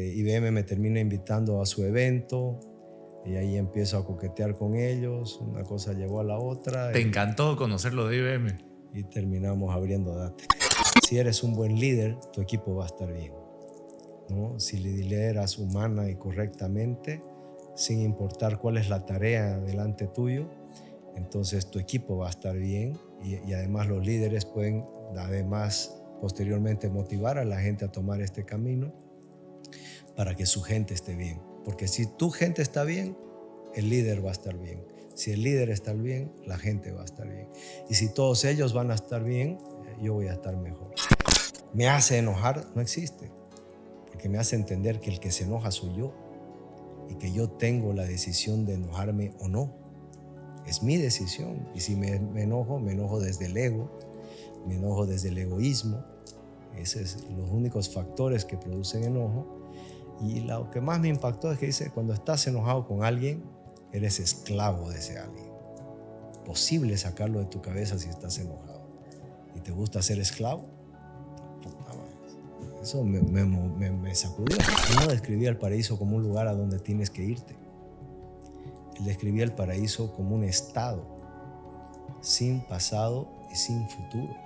IBM me termina invitando a su evento y ahí empiezo a coquetear con ellos. Una cosa llevó a la otra. Te encantó conocerlo de IBM. Y terminamos abriendo Datec. Si eres un buen líder, tu equipo va a estar bien, ¿no? Si lideras humana y correctamente, sin importar cuál es la tarea delante tuyo, entonces tu equipo va a estar bien y además los líderes pueden además posteriormente motivar a la gente a tomar este camino para que su gente esté bien. Porque si tu gente está bien, el líder va a estar bien. Si el líder está bien, la gente va a estar bien. Y si todos ellos van a estar bien, yo voy a estar mejor. ¿Me hace enojar? No existe. Porque me hace entender que el que se enoja soy yo y que yo tengo la decisión de enojarme o no. Es mi decisión. Y si me enojo desde el ego, me enojo desde el egoísmo. Esos son los únicos factores que producen enojo. Y lo que más me impactó es que dice, cuando estás enojado con alguien, eres esclavo de ese alguien. Posible sacarlo de tu cabeza si estás enojado. ¿Y te gusta ser esclavo? Puta madre. Eso me sacudió. Él no describía el paraíso como un lugar a donde tienes que irte. Él describía el paraíso como un estado, sin pasado y sin futuro.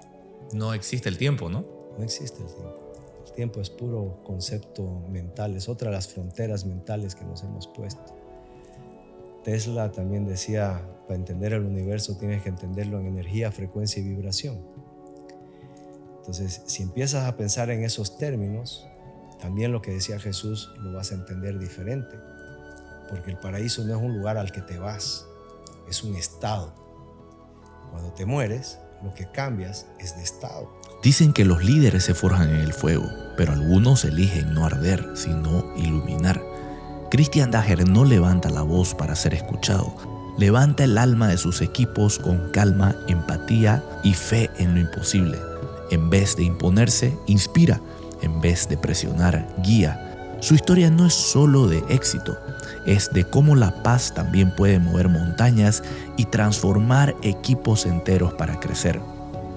No existe el tiempo, ¿no? No existe el tiempo. El tiempo es puro concepto mental, es otra de las fronteras mentales que nos hemos puesto. Tesla también decía, para entender el universo tienes que entenderlo en energía, frecuencia y vibración. Entonces, si empiezas a pensar en esos términos, también lo que decía Jesús lo vas a entender diferente. Porque el paraíso no es un lugar al que te vas, es un estado. Cuando te mueres, lo que cambias es de estado. Dicen que los líderes se forjan en el fuego, pero algunos eligen no arder, sino iluminar. Christian Dager no levanta la voz para ser escuchado. Levanta el alma de sus equipos con calma, empatía y fe en lo imposible. En vez de imponerse, inspira. En vez de presionar, guía. Su historia no es solo de éxito, es de cómo la paz también puede mover montañas y transformar equipos enteros para crecer.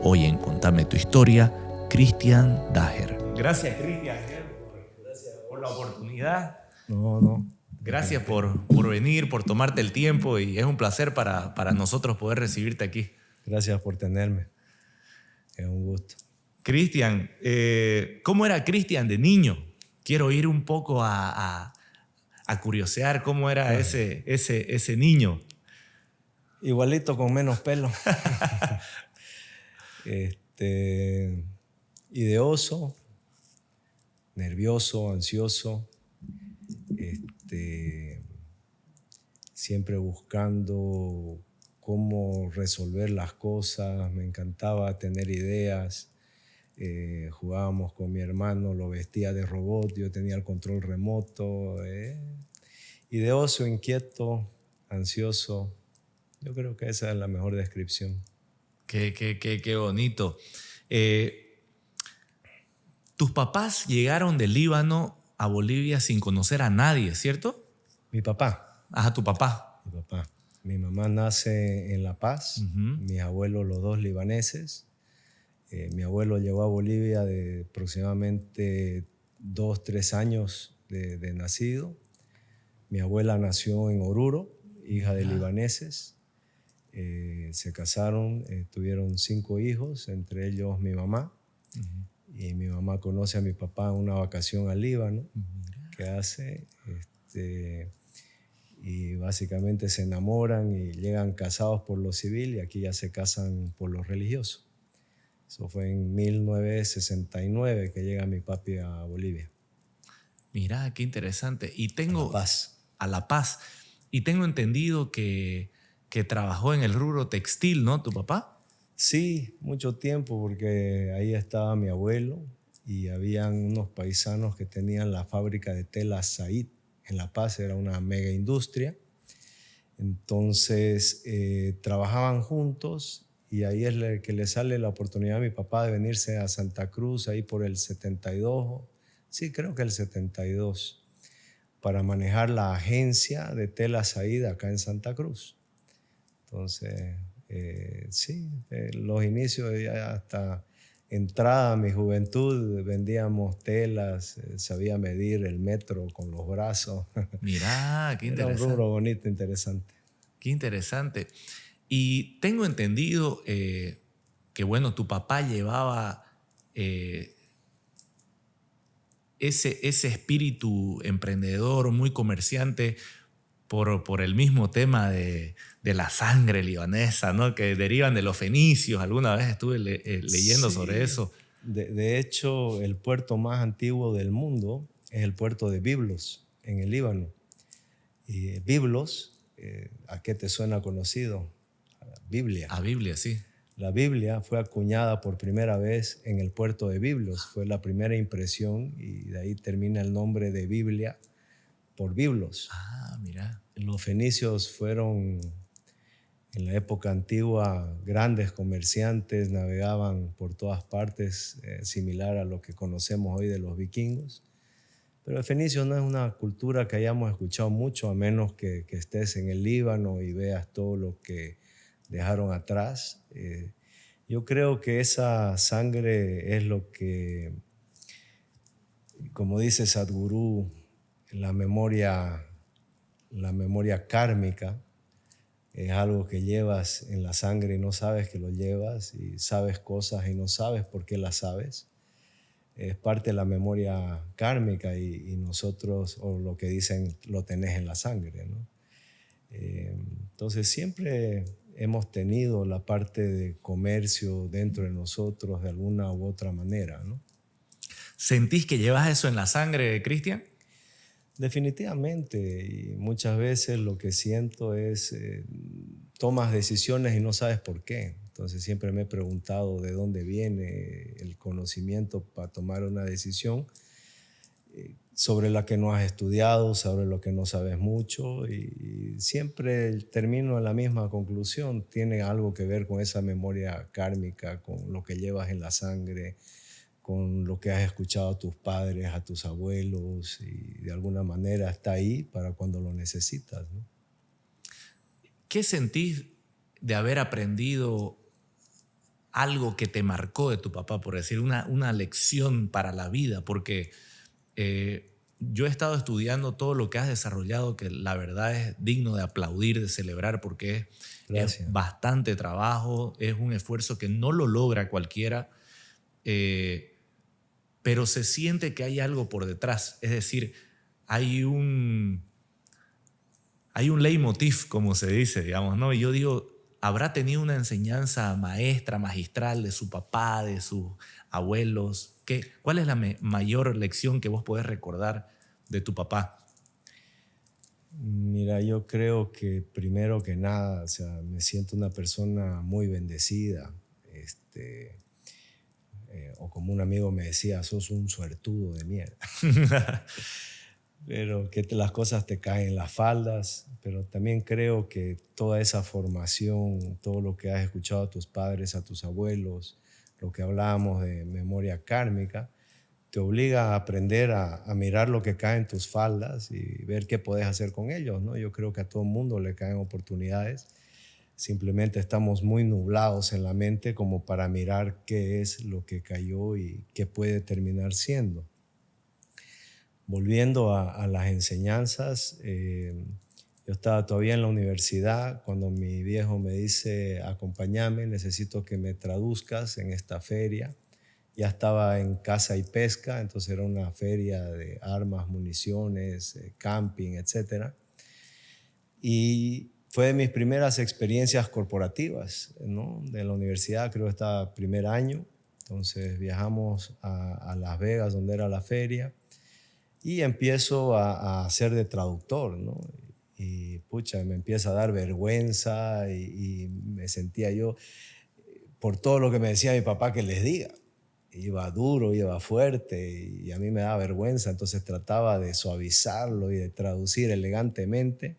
Hoy en Contame tu historia, Christian Dager. Gracias, Christian, por la oportunidad. No. Gracias por venir, por tomarte el tiempo y es un placer para nosotros poder recibirte aquí. Gracias por tenerme. Es un gusto. Christian, ¿cómo era Christian de niño? Quiero ir un poco a curiosear cómo era ese niño. Igualito, con menos pelo. Ideoso, nervioso, ansioso, siempre buscando cómo resolver las cosas. Me encantaba tener ideas. Jugábamos con mi hermano, lo vestía de robot, yo tenía el control remoto. Ideoso, inquieto, ansioso. Yo creo que esa es la mejor descripción. Qué bonito. Tus papás llegaron del Líbano a Bolivia sin conocer a nadie, ¿cierto? Mi papá. Ajá, tu papá. Mi papá. Mi mamá nace en La Paz, mis abuelos los dos libaneses. Mi abuelo llegó a Bolivia de aproximadamente 2-3 años de nacido. Mi abuela nació en Oruro, hija de libaneses. Se casaron, tuvieron 5 hijos, entre ellos mi mamá. Y mi mamá conoce a mi papá en una vacación al Líbano que hace. Y básicamente se enamoran y llegan casados por lo civil y aquí ya se casan por lo religioso. Eso fue en 1969 que llega mi papi a Bolivia. Mira, qué interesante. Y A La Paz. A La Paz. Y tengo entendido que trabajó en el rubro textil, ¿no? ¿Tu papá? Sí, mucho tiempo, porque ahí estaba mi abuelo y habían unos paisanos que tenían la fábrica de tela Said en La Paz, era una mega industria. Entonces trabajaban juntos y ahí es que le sale la oportunidad a mi papá de venirse a Santa Cruz ahí por el 72, sí, creo que el 72, para manejar la agencia de tela Said acá en Santa Cruz. Entonces, sí, los inicios ya hasta entrada a mi juventud vendíamos telas, sabía medir el metro con los brazos. Mirá, qué Era un interesante. rubro bonito, interesante. Qué interesante. Y tengo entendido que, bueno, tu papá llevaba ese espíritu emprendedor, muy comerciante, por el mismo tema de la sangre libanesa, ¿no? Que derivan de los fenicios. Alguna vez estuve leyendo sobre eso. De hecho, el puerto más antiguo del mundo es el puerto de Biblos, en el Líbano. Y Biblos, ¿a qué te suena conocido? A la Biblia. A Biblia, sí. La Biblia fue acuñada por primera vez en el puerto de Biblos. Fue la primera impresión y de ahí termina el nombre de Biblia por Biblos. Ah, mira. Los fenicios fueron, en la época antigua, grandes comerciantes, navegaban por todas partes, similar a lo que conocemos hoy de los vikingos. Pero el fenicio no es una cultura que hayamos escuchado mucho, a menos que estés en el Líbano y veas todo lo que dejaron atrás. Yo creo que esa sangre es lo que, como dice Sadhguru, la memoria kármica es algo que llevas en la sangre y no sabes que lo llevas, y sabes cosas y no sabes por qué las sabes. Es parte de la memoria kármica y nosotros, o lo que dicen, lo tenés en la sangre, ¿no? Entonces siempre hemos tenido la parte de comercio dentro de nosotros de alguna u otra manera, ¿no? ¿Sentís que llevas eso en la sangre, Cristian? Definitivamente, y muchas veces lo que siento es tomas decisiones y no sabes por qué. Entonces siempre me he preguntado de dónde viene el conocimiento para tomar una decisión sobre la que no has estudiado, sobre lo que no sabes mucho, y siempre termino en la misma conclusión. Tiene algo que ver con esa memoria kármica, con lo que llevas en la sangre, con lo que has escuchado a tus padres, a tus abuelos, y de alguna manera está ahí para cuando lo necesitas, ¿no? ¿Qué sentís de haber aprendido algo que te marcó de tu papá, por decir, una lección para la vida? Porque yo he estado estudiando todo lo que has desarrollado, que la verdad es digno de aplaudir, de celebrar, porque es bastante trabajo, es un esfuerzo que no lo logra cualquiera, pero se siente que hay algo por detrás. Es decir, hay un leitmotiv, como se dice, digamos, ¿no? Y yo digo, ¿habrá tenido una enseñanza maestra, magistral de su papá, de sus abuelos? ¿Cuál es la mayor lección que vos podés recordar de tu papá? Mira, yo creo que primero que nada, o sea, me siento una persona muy bendecida. O como un amigo me decía, sos un suertudo de mierda. Pero que las cosas te caen en las faldas. Pero también creo que toda esa formación, todo lo que has escuchado a tus padres, a tus abuelos, lo que hablábamos de memoria kármica, te obliga a aprender a mirar lo que cae en tus faldas y ver qué puedes hacer con ellos, ¿no? Yo creo que a todo mundo le caen oportunidades. Simplemente estamos muy nublados en la mente como para mirar qué es lo que cayó y qué puede terminar siendo. Volviendo a las enseñanzas, yo estaba todavía en la universidad cuando mi viejo me dice, acompáñame, necesito que me traduzcas en esta feria. Ya estaba en caza y pesca, entonces era una feria de armas, municiones, camping, etc. Y fue de mis primeras experiencias corporativas, ¿no? De la universidad, creo que estaba primer año. Entonces viajamos a Las Vegas, donde era la feria, y empiezo a hacer de traductor, ¿no? Y pucha, me empieza a dar vergüenza y me sentía yo, por todo lo que me decía mi papá que les diga. Iba duro, iba fuerte y a mí me daba vergüenza, entonces trataba de suavizarlo y de traducir elegantemente.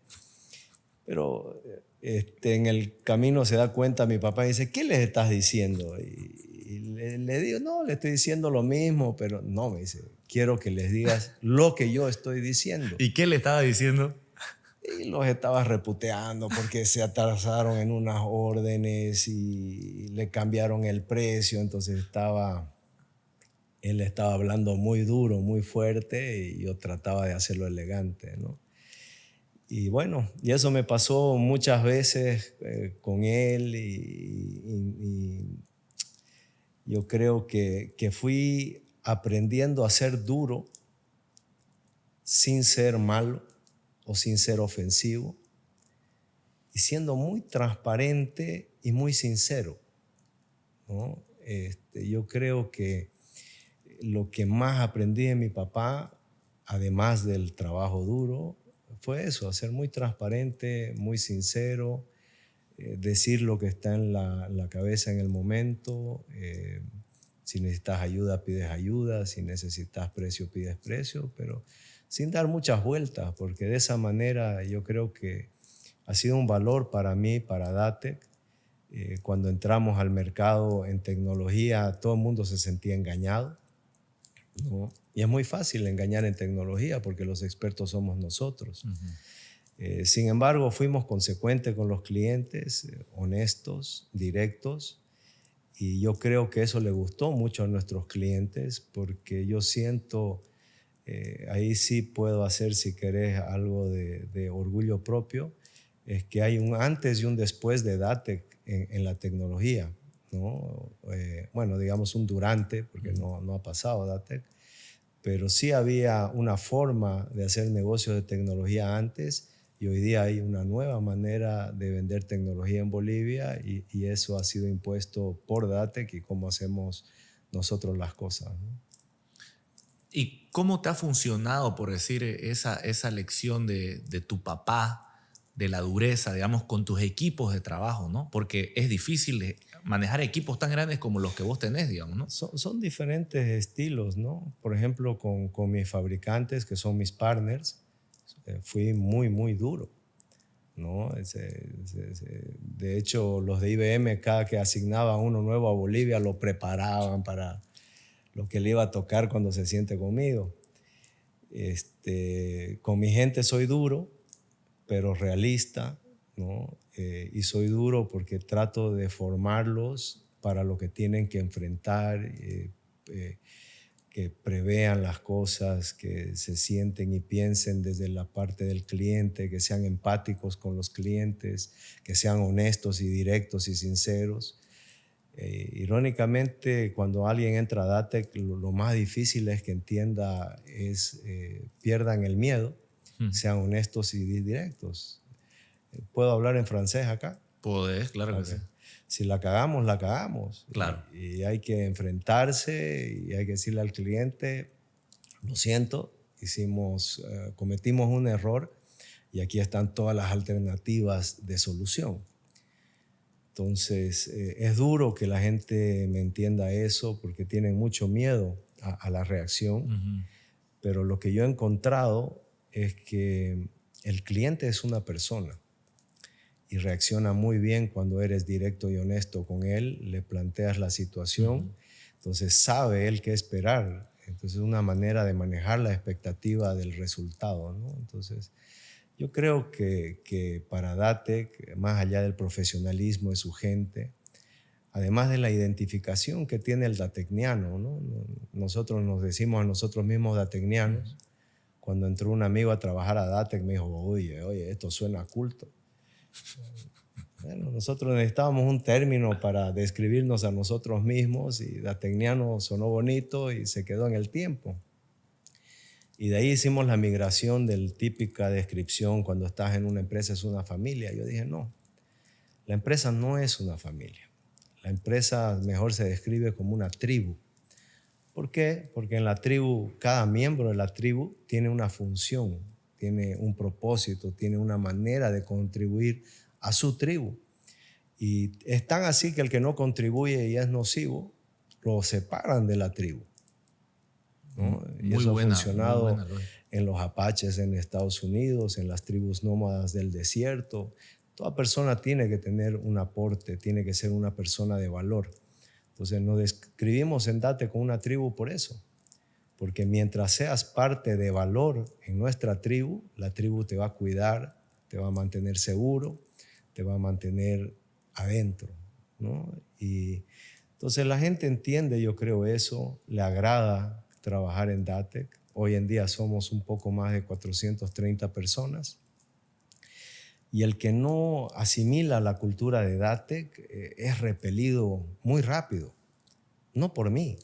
Pero en el camino se da cuenta mi papá y dice, ¿qué les estás diciendo? Y le digo, no, le estoy diciendo lo mismo, pero no, me dice, quiero que les digas lo que yo estoy diciendo. ¿Y qué le estaba diciendo? y los estaba reputeando porque se atrasaron en unas órdenes y le cambiaron el precio, entonces él estaba hablando muy duro, muy fuerte y yo trataba de hacerlo elegante, ¿no? Y bueno, y eso me pasó muchas veces con él y yo creo que fui aprendiendo a ser duro sin ser malo o sin ser ofensivo y siendo muy transparente y muy sincero, ¿no? Yo creo que lo que más aprendí de mi papá, además del trabajo duro, fue eso, ser muy transparente, muy sincero, decir lo que está en la cabeza en el momento. Si necesitas ayuda, pides ayuda. Si necesitas precio, pides precio, pero sin dar muchas vueltas, porque de esa manera yo creo que ha sido un valor para mí, para Datec. Cuando entramos al mercado en tecnología, todo el mundo se sentía engañado, ¿no? Y es muy fácil engañar en tecnología porque los expertos somos nosotros. Sin embargo, fuimos consecuentes con los clientes, honestos, directos, y yo creo que eso le gustó mucho a nuestros clientes porque yo siento, ahí sí puedo hacer, si querés, algo de orgullo propio, es que hay un antes y un después de Datec en la tecnología, ¿no? Bueno, digamos un durante, porque no ha pasado Datec, pero sí había una forma de hacer negocios de tecnología antes y hoy día hay una nueva manera de vender tecnología en Bolivia y eso ha sido impuesto por Datec y cómo hacemos nosotros las cosas, ¿no? ¿Y cómo te ha funcionado, por decir, esa lección de tu papá, de la dureza, digamos, con tus equipos de trabajo, ¿no? Porque es difícil manejar equipos tan grandes como los que vos tenés, digamos, ¿no? Son diferentes estilos, ¿no? Por ejemplo, con mis fabricantes, que son mis partners, fui muy, muy duro, ¿no? De hecho, los de IBM, cada que asignaban uno nuevo a Bolivia, lo preparaban para lo que le iba a tocar cuando se siente conmigo. Con mi gente soy duro, pero realista, ¿no? Y soy duro porque trato de formarlos para lo que tienen que enfrentar, que prevean las cosas, que se sienten y piensen desde la parte del cliente, que sean empáticos con los clientes, que sean honestos y directos y sinceros. Irónicamente, cuando alguien entra a Datec, lo más difícil es que entienda, pierdan el miedo, sean honestos y directos. ¿Puedo hablar en francés acá? Podés, claro que sí. Si la cagamos, la cagamos. Claro. Y hay que enfrentarse y hay que decirle al cliente, lo siento, cometimos un error y aquí están todas las alternativas de solución. Entonces, es duro que la gente me entienda eso porque tienen mucho miedo a la reacción, pero lo que yo he encontrado es que el cliente es una persona y reacciona muy bien cuando eres directo y honesto con él, le planteas la situación, entonces sabe él qué esperar. Entonces es una manera de manejar la expectativa del resultado, ¿no? Entonces yo creo que para Datec, más allá del profesionalismo de su gente, además de la identificación que tiene el datecniano, ¿no? Nosotros nos decimos a nosotros mismos datecnianos. Cuando entró un amigo a trabajar a Datec me dijo, oye, esto suena culto. Bueno, nosotros necesitábamos un término para describirnos a nosotros mismos y datecniano sonó bonito y se quedó en el tiempo. Y de ahí hicimos la migración de la típica descripción cuando estás en una empresa es una familia. Yo dije, no, la empresa no es una familia. La empresa mejor se describe como una tribu. ¿Por qué? Porque en la tribu, cada miembro de la tribu tiene una función, tiene un propósito, tiene una manera de contribuir a su tribu. Y es tan así que el que no contribuye y es nocivo, lo separan de la tribu, ¿no? Y eso ha funcionado en los apaches en Estados Unidos, en las tribus nómadas del desierto. Toda persona tiene que tener un aporte, tiene que ser una persona de valor. Entonces nos describimos en Datec con una tribu por eso. Porque mientras seas parte de valor en nuestra tribu, la tribu te va a cuidar, te va a mantener seguro, te va a mantener adentro, ¿no? Y entonces la gente entiende, yo creo eso, le agrada trabajar en DATEC. Hoy en día somos un poco más de 430 personas. Y el que no asimila la cultura de DATEC es repelido muy rápido. No por mí,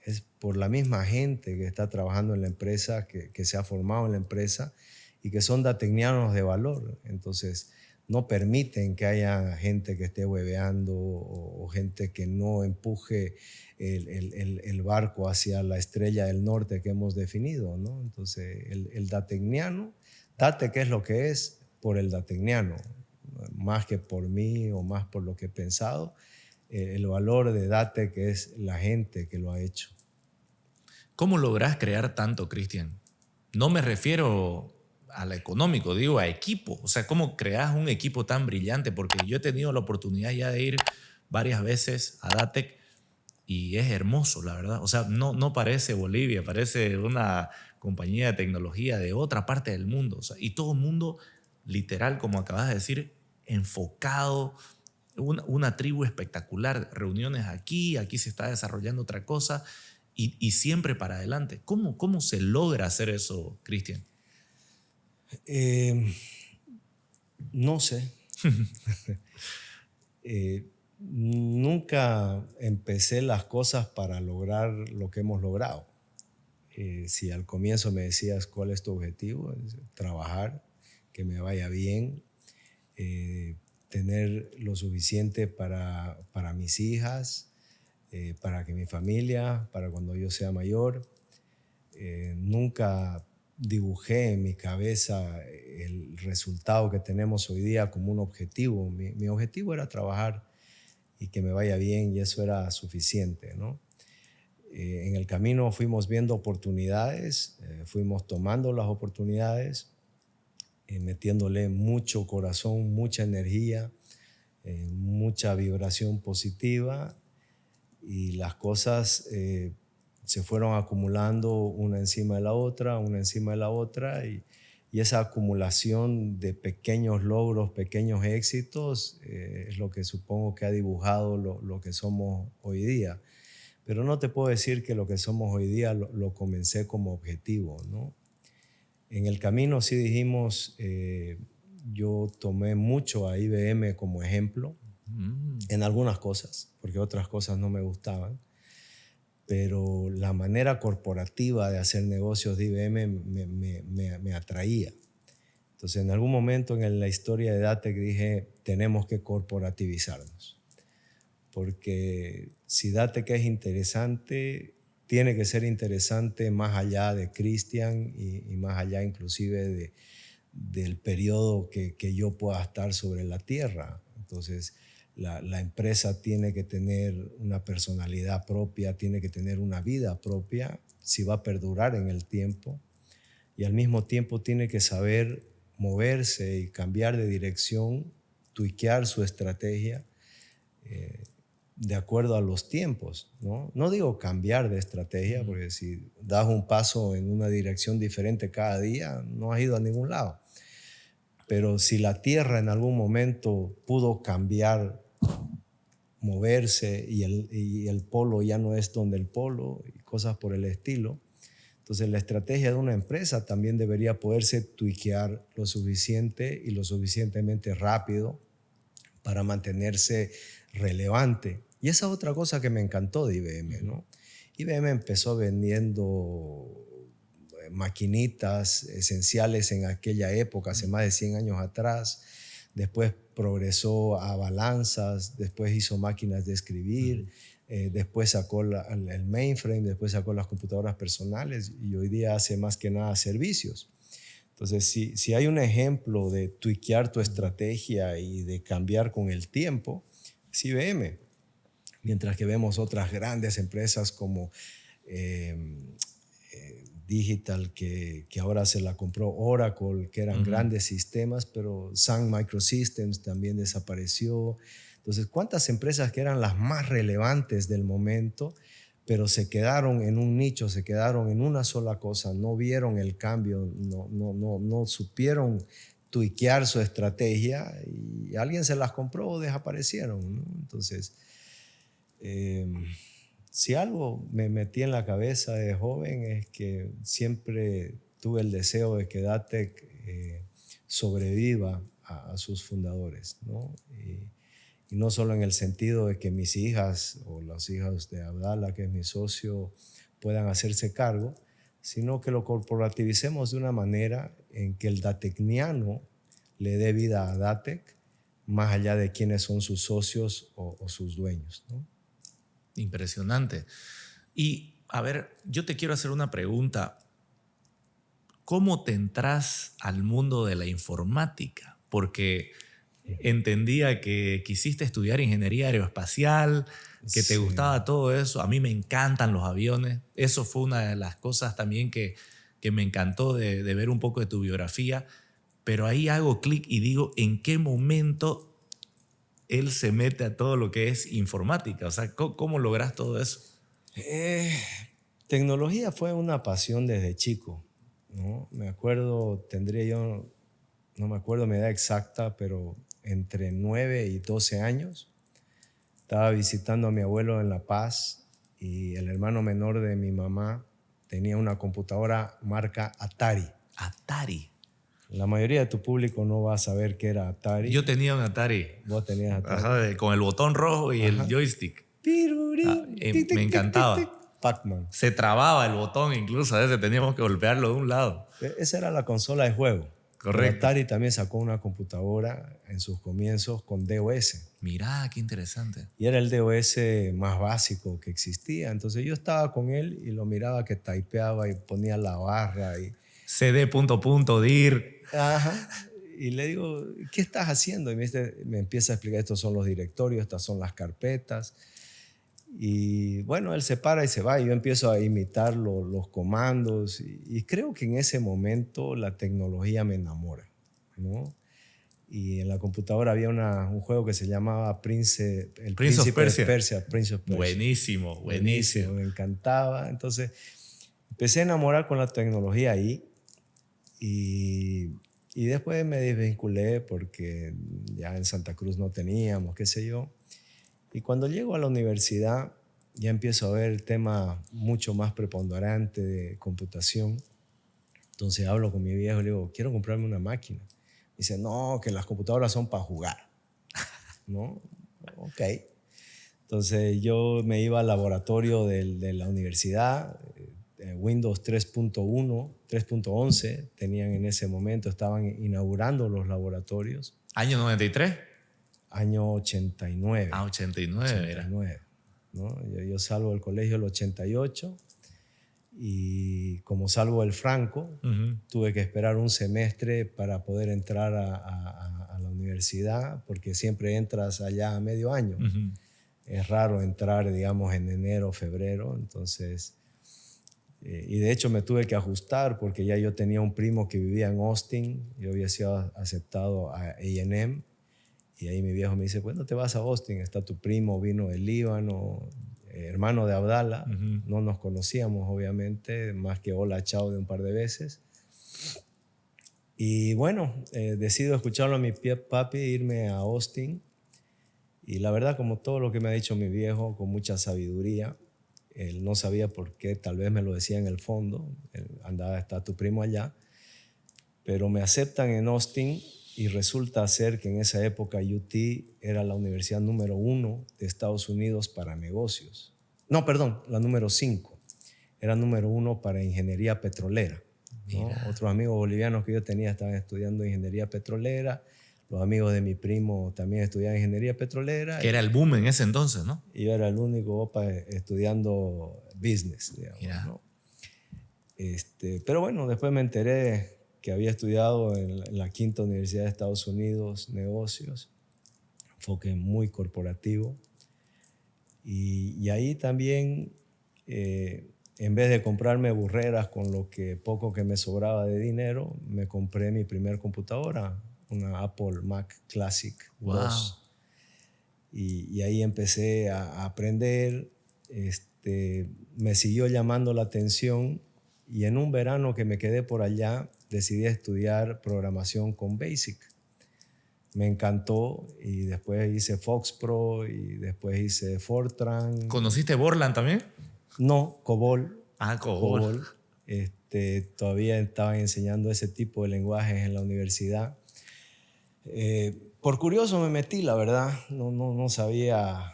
es por la misma gente que está trabajando en la empresa, que se ha formado en la empresa y que son datecnianos de valor. Entonces, no permiten que haya gente que esté hueveando o gente que no empuje el barco hacia la estrella del norte que hemos definido, ¿no? Entonces, el datecniano, DATEC es lo que es por el datecniano, más que por mí o más por lo que he pensado. El valor de DATEC es la gente que lo ha hecho. ¿Cómo lográs crear tanto, Cristian? No me refiero a lo económico, digo a equipo. O sea, ¿cómo creás un equipo tan brillante? Porque yo he tenido la oportunidad ya de ir varias veces a DATEC y es hermoso, la verdad. O sea, no parece Bolivia, parece una compañía de tecnología de otra parte del mundo. O sea, y todo el mundo, literal, como acabas de decir, enfocado. Una tribu espectacular, reuniones aquí se está desarrollando otra cosa y siempre para adelante. ¿Cómo se logra hacer eso, Cristian? No sé. Nunca empecé las cosas para lograr lo que hemos logrado. Si al comienzo me decías cuál es tu objetivo, es trabajar, que me vaya bien, tener lo suficiente para mis hijas, para que mi familia, para cuando yo sea mayor. Nunca dibujé en mi cabeza el resultado que tenemos hoy día como un objetivo. Mi objetivo era trabajar y que me vaya bien, y eso era suficiente, ¿no? En el camino fuimos viendo oportunidades, fuimos tomando las oportunidades, metiéndole mucho corazón, mucha energía, mucha vibración positiva, y las cosas se fueron acumulando una encima de la otra, y esa acumulación de pequeños logros, pequeños éxitos, es lo que supongo que ha dibujado lo que somos hoy día. Pero no te puedo decir que lo que somos hoy día lo comencé como objetivo, ¿no? En el camino sí dijimos, yo tomé mucho a IBM como ejemplo en algunas cosas, porque otras cosas no me gustaban, pero la manera corporativa de hacer negocios de IBM me atraía. Entonces, en algún momento en la historia de DATEC dije, tenemos que corporativizarnos, porque si DATEC es interesante, tiene que ser interesante más allá de Cristian y más allá inclusive del periodo que yo pueda estar sobre la tierra. Entonces, la empresa tiene que tener una personalidad propia, tiene que tener una vida propia si va a perdurar en el tiempo, y al mismo tiempo tiene que saber moverse y cambiar de dirección, tuiquear su estrategia de acuerdo a los tiempos, ¿no? No digo cambiar de estrategia, porque si das un paso en una dirección diferente cada día, no has ido a ningún lado. Pero si la Tierra en algún momento pudo cambiar, moverse, y el polo ya no es donde el polo, y cosas por el estilo, entonces la estrategia de una empresa también debería poderse tuiquear lo suficiente y lo suficientemente rápido para mantenerse relevante. Y esa otra cosa que me encantó de IBM, ¿no? IBM empezó vendiendo maquinitas esenciales en aquella época, hace más de 100 años atrás. Después progresó a balanzas, después hizo máquinas de escribir, después sacó el mainframe, después sacó las computadoras personales, y hoy día hace más que nada servicios. Entonces, si hay un ejemplo de tuiquear tu estrategia y de cambiar con el tiempo, es IBM. Mientras que vemos otras grandes empresas como Digital, que ahora se la compró Oracle, que eran grandes sistemas, pero Sun Microsystems también desapareció. Entonces, ¿cuántas empresas que eran las más relevantes del momento, pero se quedaron en un nicho, se quedaron en una sola cosa, no vieron el cambio, no supieron tuiquear su estrategia y alguien se las compró o desaparecieron, ¿no? Entonces, si algo me metí en la cabeza de joven es que siempre tuve el deseo de que Datek sobreviva a sus fundadores, ¿no? Y no solo en el sentido de que mis hijas o las hijas de Abdala, que es mi socio, puedan hacerse cargo, sino que lo corporativicemos de una manera en que el datecniano le dé vida a Datek, más allá de quiénes son sus socios o sus dueños, ¿no? Impresionante. Y, a ver, yo te quiero hacer una pregunta. ¿Cómo te entras al mundo de la informática? Porque entendía que quisiste estudiar ingeniería aeroespacial, que te gustaba todo eso. A mí me encantan los aviones. Eso fue una de las cosas también que me encantó de ver un poco de tu biografía. Pero ahí hago clic y digo, ¿en qué momento él se mete a todo lo que es informática? O sea, ¿cómo logras todo eso? Tecnología fue una pasión desde chico, ¿no? Me acuerdo, no me acuerdo mi edad exacta, pero entre 9 y 12 años. Estaba visitando a mi abuelo en La Paz y el hermano menor de mi mamá tenía una computadora marca Atari. Atari. La mayoría de tu público no va a saber qué era Atari. Yo tenía un Atari. Vos tenías Atari. Ajá, con el botón rojo y el joystick. Me encantaba. Pac-Man. Se trababa el botón incluso, a veces teníamos que golpearlo de un lado. Esa era la consola de juego. Correcto. Pero Atari también sacó una computadora en sus comienzos con DOS. Mirá, qué interesante. Y era el DOS más básico que existía. Entonces yo estaba con él y lo miraba que typeaba y ponía la barra. Y CD ... dir. Ajá. Y le digo, ¿qué estás haciendo? Y me empieza a explicar, estos son los directorios, estas son las carpetas. Y bueno, él se para y se va y yo empiezo a imitar los comandos y creo que en ese momento la tecnología me enamora, ¿no? Y en la computadora había un juego que se llamaba Prince of Persia. Buenísimo. Me encantaba. Entonces empecé a enamorar con la tecnología ahí y después me desvinculé porque ya en Santa Cruz no teníamos, qué sé yo. Y cuando llego a la universidad ya empiezo a ver el tema mucho más preponderante de computación. Entonces hablo con mi viejo y le digo, quiero comprarme una máquina. Dice, no, que las computadoras son para jugar. ¿No? Ok. Entonces yo me iba al laboratorio de la universidad, Windows 3.1, 3.11 tenían en ese momento, estaban inaugurando los laboratorios. ¿Año 93? Año 89. 89. ¿No? Yo salgo del colegio el 88 y como salgo del Franco, tuve que esperar un semestre para poder entrar a la universidad porque siempre entras allá a medio año. Es raro entrar, digamos, en enero o febrero, entonces... y de hecho me tuve que ajustar porque ya yo tenía un primo que vivía en Austin, yo había sido aceptado a A&M. Y ahí mi viejo me dice, bueno, te vas a Austin, está tu primo, vino del Líbano, hermano de Abdala. No nos conocíamos, obviamente, más que hola, chao de un par de veces. Y bueno, decido escucharlo a mi papi, irme a Austin. Y la verdad, como todo lo que me ha dicho mi viejo, con mucha sabiduría, él no sabía por qué, tal vez me lo decía en el fondo, andaba, está tu primo allá, pero me aceptan en Austin. Y resulta ser que en esa época UT era la universidad número 1 de Estados Unidos para negocios. No, perdón, la número 5. Era número 1 para ingeniería petrolera, ¿no? Otros amigos bolivianos que yo tenía estaban estudiando ingeniería petrolera. Los amigos de mi primo también estudiaban ingeniería petrolera. Que era el boom en ese entonces, ¿no? Y yo era el único opa estudiando business, digamos, ¿no? Pero bueno, después me enteré que había estudiado en la quinta universidad de Estados Unidos, negocios, enfoque muy corporativo. Y ahí también, en vez de comprarme burreras con lo que poco que me sobraba de dinero, me compré mi primer computadora, una Apple Mac Classic 2. Y ahí empecé a aprender, me siguió llamando la atención. Y en un verano que me quedé por allá, decidí estudiar programación con BASIC. Me encantó y después hice Fox Pro y después hice Fortran. ¿Conociste Borland también? No, COBOL. Ah, COBOL. Todavía estaban enseñando ese tipo de lenguajes en la universidad. Por curioso me metí, la verdad. No sabía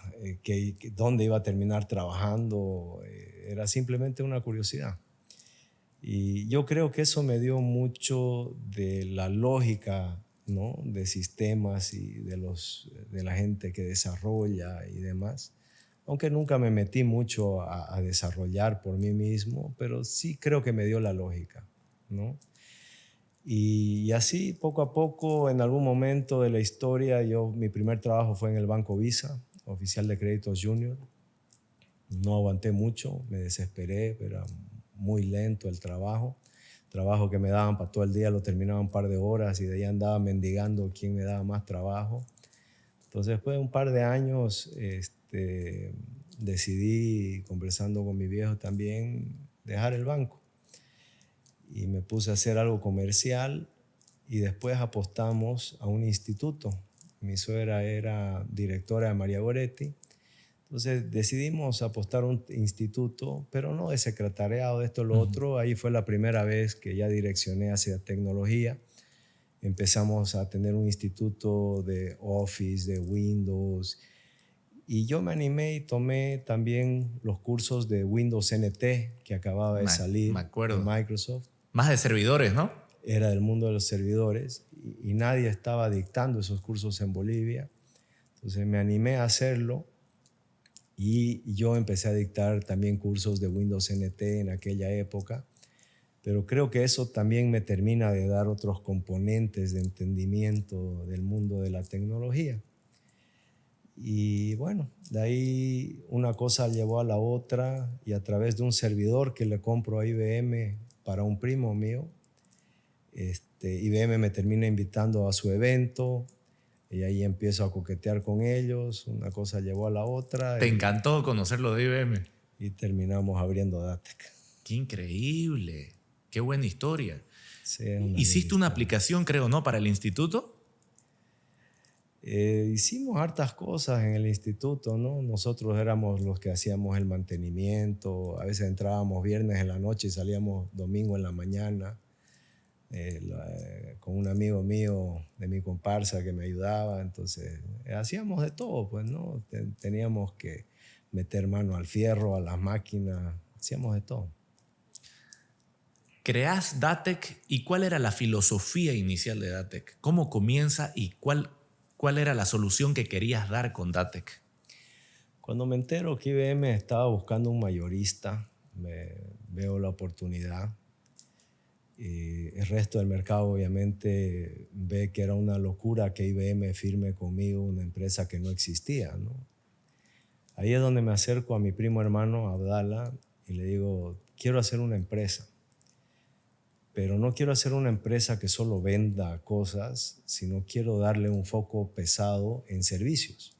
dónde iba a terminar trabajando. Era simplemente una curiosidad. Y yo creo que eso me dio mucho de la lógica, ¿no?, de sistemas y de la gente que desarrolla y demás. Aunque nunca me metí mucho a desarrollar por mí mismo, pero sí creo que me dio la lógica, ¿no? Y así, poco a poco, en algún momento de la historia, mi primer trabajo fue en el Banco Visa, oficial de créditos junior. No aguanté mucho, me desesperé, pero era muy lento el trabajo. Trabajo que me daban para todo el día, lo terminaba en un par de horas y de ahí andaba mendigando quién me daba más trabajo. Entonces, después de un par de años, decidí, conversando con mi viejo también, dejar el banco. Y me puse a hacer algo comercial y después apostamos a un instituto. Mi suegra era directora de María Goretti. Entonces decidimos apostar a un instituto, pero no de secretariado, de esto, lo otro. Ahí fue la primera vez que ya direccioné hacia tecnología. Empezamos a tener un instituto de Office, de Windows. Y yo me animé y tomé también los cursos de Windows NT que acababa de salir Me acuerdo. de Microsoft. Más de servidores, ¿no? Era del mundo de los servidores y nadie estaba dictando esos cursos en Bolivia. Entonces me animé a hacerlo y yo empecé a dictar también cursos de Windows NT en aquella época. Pero creo que eso también me termina de dar otros componentes de entendimiento del mundo de la tecnología. Y bueno, de ahí una cosa llevó a la otra y a través de un servidor que le compro a IBM para un primo mío, IBM me termina invitando a su evento y ahí empiezo a coquetear con ellos. Una cosa llevó a la otra. ¿Te encantó conocerlo de IBM? Y terminamos abriendo Datec. ¡Qué increíble! ¡Qué buena historia! Sí, ¿Hiciste una aplicación, creo, no, para el instituto? Hicimos hartas cosas en el instituto, ¿no? Nosotros éramos los que hacíamos el mantenimiento. A veces entrábamos viernes en la noche y salíamos domingo en la mañana. Con un amigo mío de mi comparsa que me ayudaba. Entonces, hacíamos de todo, pues, ¿no? Teníamos que meter mano al fierro, a las máquinas. Hacíamos de todo. Creás Datec, ¿y cuál era la filosofía inicial de Datec? ¿Cómo comienza y cuál era la solución que querías dar con Datec? Cuando me entero que IBM estaba buscando un mayorista, veo la oportunidad. El resto del mercado obviamente ve que era una locura que IBM firme conmigo una empresa que no existía, ¿no? Ahí es donde me acerco a mi primo hermano Abdala y le digo, quiero hacer una empresa. Pero no quiero hacer una empresa que solo venda cosas, sino quiero darle un foco pesado en servicios.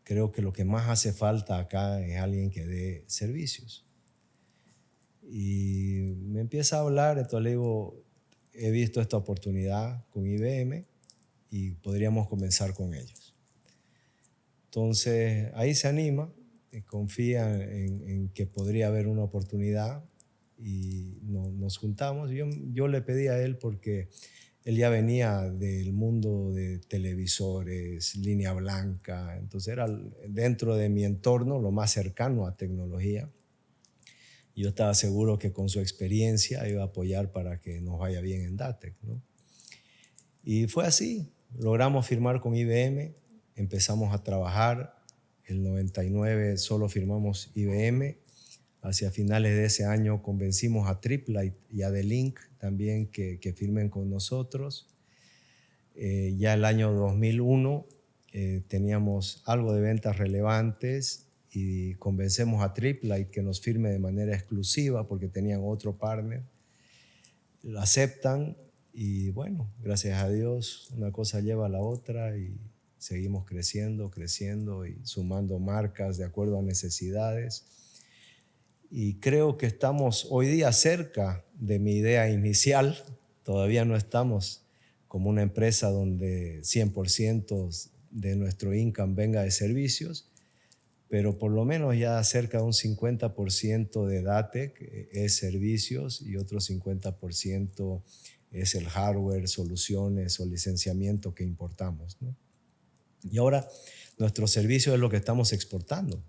Creo que lo que más hace falta acá es alguien que dé servicios. Y me empieza a hablar, entonces le digo, he visto esta oportunidad con IBM y podríamos comenzar con ellos. Entonces ahí se anima, confía en que podría haber una oportunidad. Y nos juntamos. Yo le pedí a él porque él ya venía del mundo de televisores, línea blanca, entonces era dentro de mi entorno lo más cercano a tecnología. Yo estaba seguro que con su experiencia iba a apoyar para que nos vaya bien en Datec, ¿no? Y fue así, logramos firmar con IBM, empezamos a trabajar, el 99 solo firmamos IBM. Hacia finales de ese año convencimos a Triplight y a D-Link también que firmen con nosotros. Ya el año 2001 teníamos algo de ventas relevantes y convencemos a Triplight que nos firme de manera exclusiva porque tenían otro partner. Lo aceptan y bueno, gracias a Dios una cosa lleva a la otra y seguimos creciendo y sumando marcas de acuerdo a necesidades. Y creo que estamos hoy día cerca de mi idea inicial, Todavía no estamos como una empresa donde 100% de nuestro income venga de servicios, pero por lo menos ya cerca de un 50% de DATEC es servicios y otro 50% es el hardware, soluciones o licenciamiento que importamos, ¿no? Y ahora nuestro servicio es lo que estamos exportando.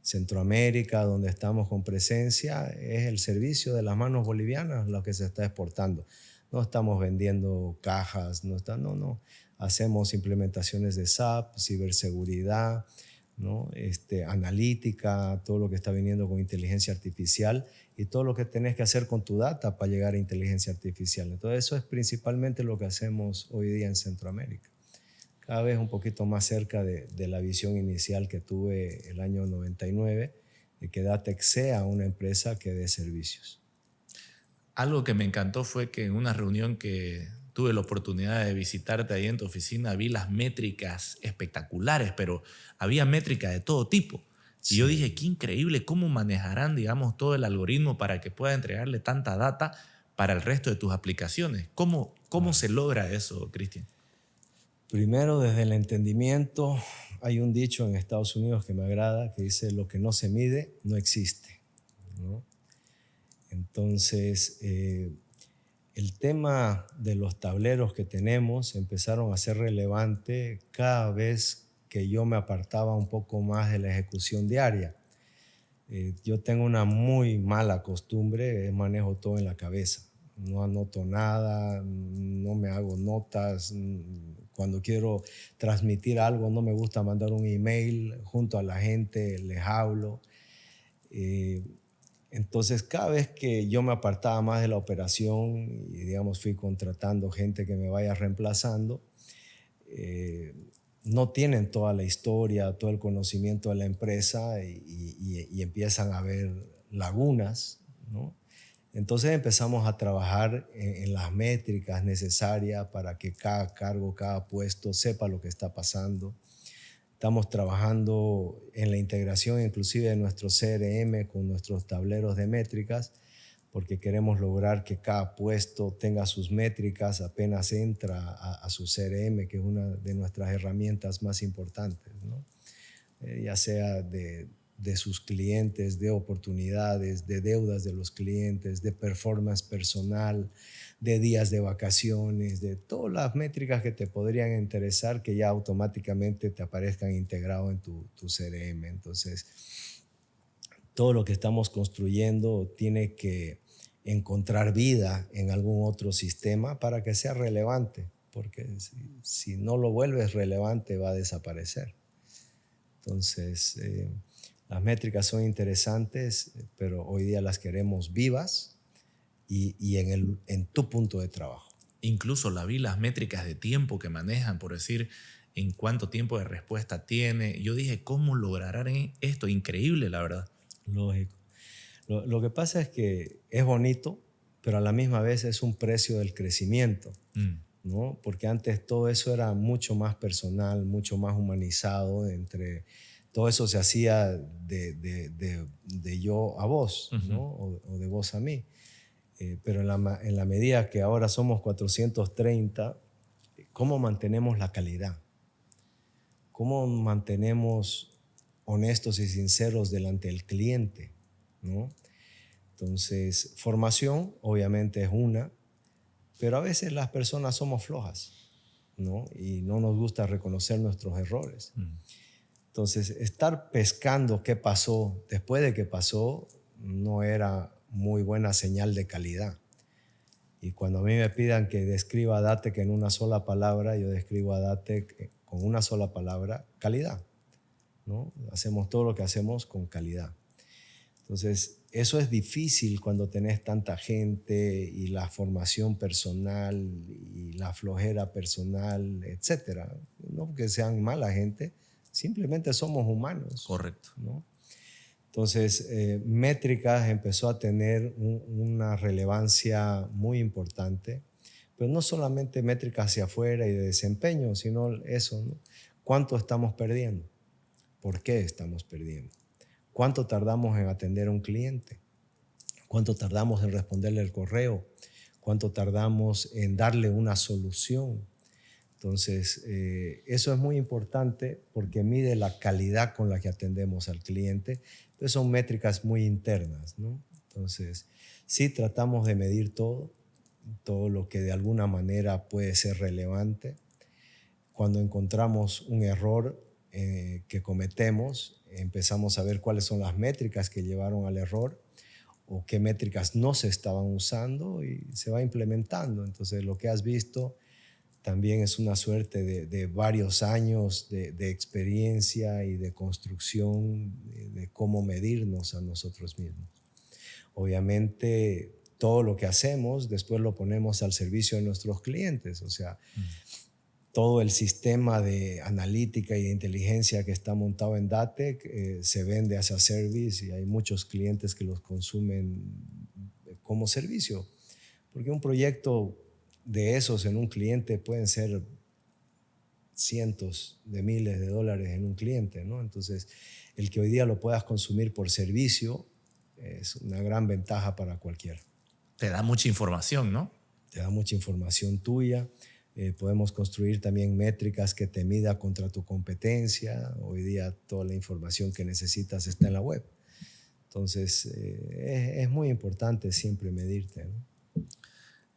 Centroamérica, donde estamos con presencia, es el servicio de las manos bolivianas lo que se está exportando. No estamos vendiendo cajas, no. Hacemos implementaciones de SAP, ciberseguridad, ¿no? Analítica, todo lo que está viniendo con inteligencia artificial y todo lo que tenés que hacer con tu data para llegar a inteligencia artificial. Entonces eso es principalmente lo que hacemos hoy día en Centroamérica. Cada vez un poquito más cerca de la visión inicial que tuve el año 99, de que DATEC sea una empresa que dé servicios. Algo que me encantó fue que en una reunión que tuve la oportunidad de visitarte ahí en tu oficina, vi las métricas espectaculares, pero había métricas de todo tipo. Sí. Y yo dije, qué increíble cómo manejarán, digamos, todo el algoritmo para que pueda entregarle tanta data para el resto de tus aplicaciones. ¿Cómo se logra eso, Cristian? Primero, desde el entendimiento, hay un dicho en Estados Unidos que me agrada, que dice, lo que no se mide no existe, ¿no? Entonces, el tema de los tableros que tenemos empezaron a ser relevante cada vez que yo me apartaba un poco más de la ejecución diaria. Yo tengo una muy mala costumbre, manejo todo en la cabeza. No anoto nada, no me hago notas. Cuando quiero transmitir algo, no me gusta mandar un email junto a la gente, les hablo. Entonces, cada vez que yo me apartaba más de la operación y, digamos, fui contratando gente que me vaya reemplazando, no tienen toda la historia, todo el conocimiento de la empresa y empiezan a haber lagunas, ¿no? Entonces empezamos a trabajar en las métricas necesarias para que cada cargo, cada puesto sepa lo que está pasando. Estamos trabajando en la integración inclusive de nuestro CRM con nuestros tableros de métricas porque queremos lograr que cada puesto tenga sus métricas apenas entra a su CRM, que es una de nuestras herramientas más importantes, ¿no? Ya sea de sus clientes, de oportunidades, de deudas de los clientes, de performance personal, de días de vacaciones, de todas las métricas que te podrían interesar que ya automáticamente te aparezcan integrados en tu CRM. Entonces, todo lo que estamos construyendo tiene que encontrar vida en algún otro sistema para que sea relevante, porque si no lo vuelves relevante va a desaparecer. Entonces, las métricas son interesantes, pero hoy día las queremos vivas y en tu punto de trabajo. Incluso vi las métricas de tiempo que manejan, por decir, en cuánto tiempo de respuesta tiene. Yo dije, ¿cómo lograrán esto? Increíble, la verdad. Lógico. Lo que pasa es que es bonito, pero a la misma vez es un precio del crecimiento, ¿no? Porque antes todo eso era mucho más personal, mucho más humanizado. Todo eso se hacía de yo a vos, ¿no? O de vos a mí. Pero en la medida que ahora somos 430, ¿cómo mantenemos la calidad? ¿Cómo mantenemos honestos y sinceros delante del cliente, ¿no? Entonces, formación obviamente es una, pero a veces las personas somos flojas, ¿no? Y no nos gusta reconocer nuestros errores. Entonces, estar pescando qué pasó después de que pasó no era muy buena señal de calidad. Y cuando a mí me pidan que describa a DATEC en una sola palabra, yo describo a DATEC con una sola palabra, calidad, ¿no? Hacemos todo lo que hacemos con calidad. Entonces, eso es difícil cuando tenés tanta gente y la formación personal y la flojera personal, etcétera. No porque sean mala gente, simplemente somos humanos. Correcto. ¿No? Entonces, métricas empezó a tener una relevancia muy importante, pero no solamente métricas hacia afuera y de desempeño, sino eso, ¿no? ¿Cuánto estamos perdiendo? ¿Por qué estamos perdiendo? ¿Cuánto tardamos en atender a un cliente? ¿Cuánto tardamos en responderle el correo? cuánto tardamos en darle una solución. Entonces, eso es muy importante porque mide la calidad con la que atendemos al cliente. Entonces, son métricas muy internas, ¿no? Entonces, sí tratamos de medir todo lo que de alguna manera puede ser relevante. Cuando encontramos un error que cometemos, empezamos a ver cuáles son las métricas que llevaron al error o qué métricas no se estaban usando y se va implementando. Entonces, lo que has visto también es una suerte de varios años de experiencia y de construcción de cómo medirnos a nosotros mismos. Obviamente, todo lo que hacemos después lo ponemos al servicio de nuestros clientes. O sea, todo el sistema de analítica y de inteligencia que está montado en Datec se vende as a service y hay muchos clientes que los consumen como servicio. Porque un proyecto de esos en un cliente pueden ser cientos de miles de dólares en un cliente, ¿no? Entonces, el que hoy día lo puedas consumir por servicio es una gran ventaja para cualquiera. Te da mucha información, ¿no? Te da mucha información tuya. Podemos construir también métricas que te mida contra tu competencia. Hoy día toda la información que necesitas está en la web. Entonces, es muy importante siempre medirte, ¿no?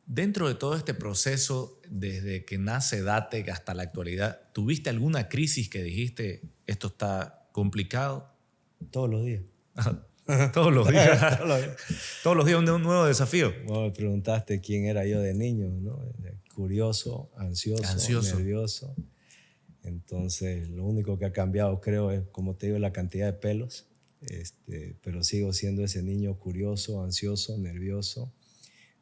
Dentro de todo este proceso, desde que nace Datec hasta la actualidad, ¿tuviste alguna crisis que dijiste, esto está complicado? Todos los días. Todos los días. Todos los días un nuevo desafío. Vos me preguntaste quién era yo de niño, ¿no? Curioso, ansioso, nervioso. Entonces, lo único que ha cambiado, creo, es, como te digo, la cantidad de pelos. Pero sigo siendo ese niño curioso, ansioso, nervioso.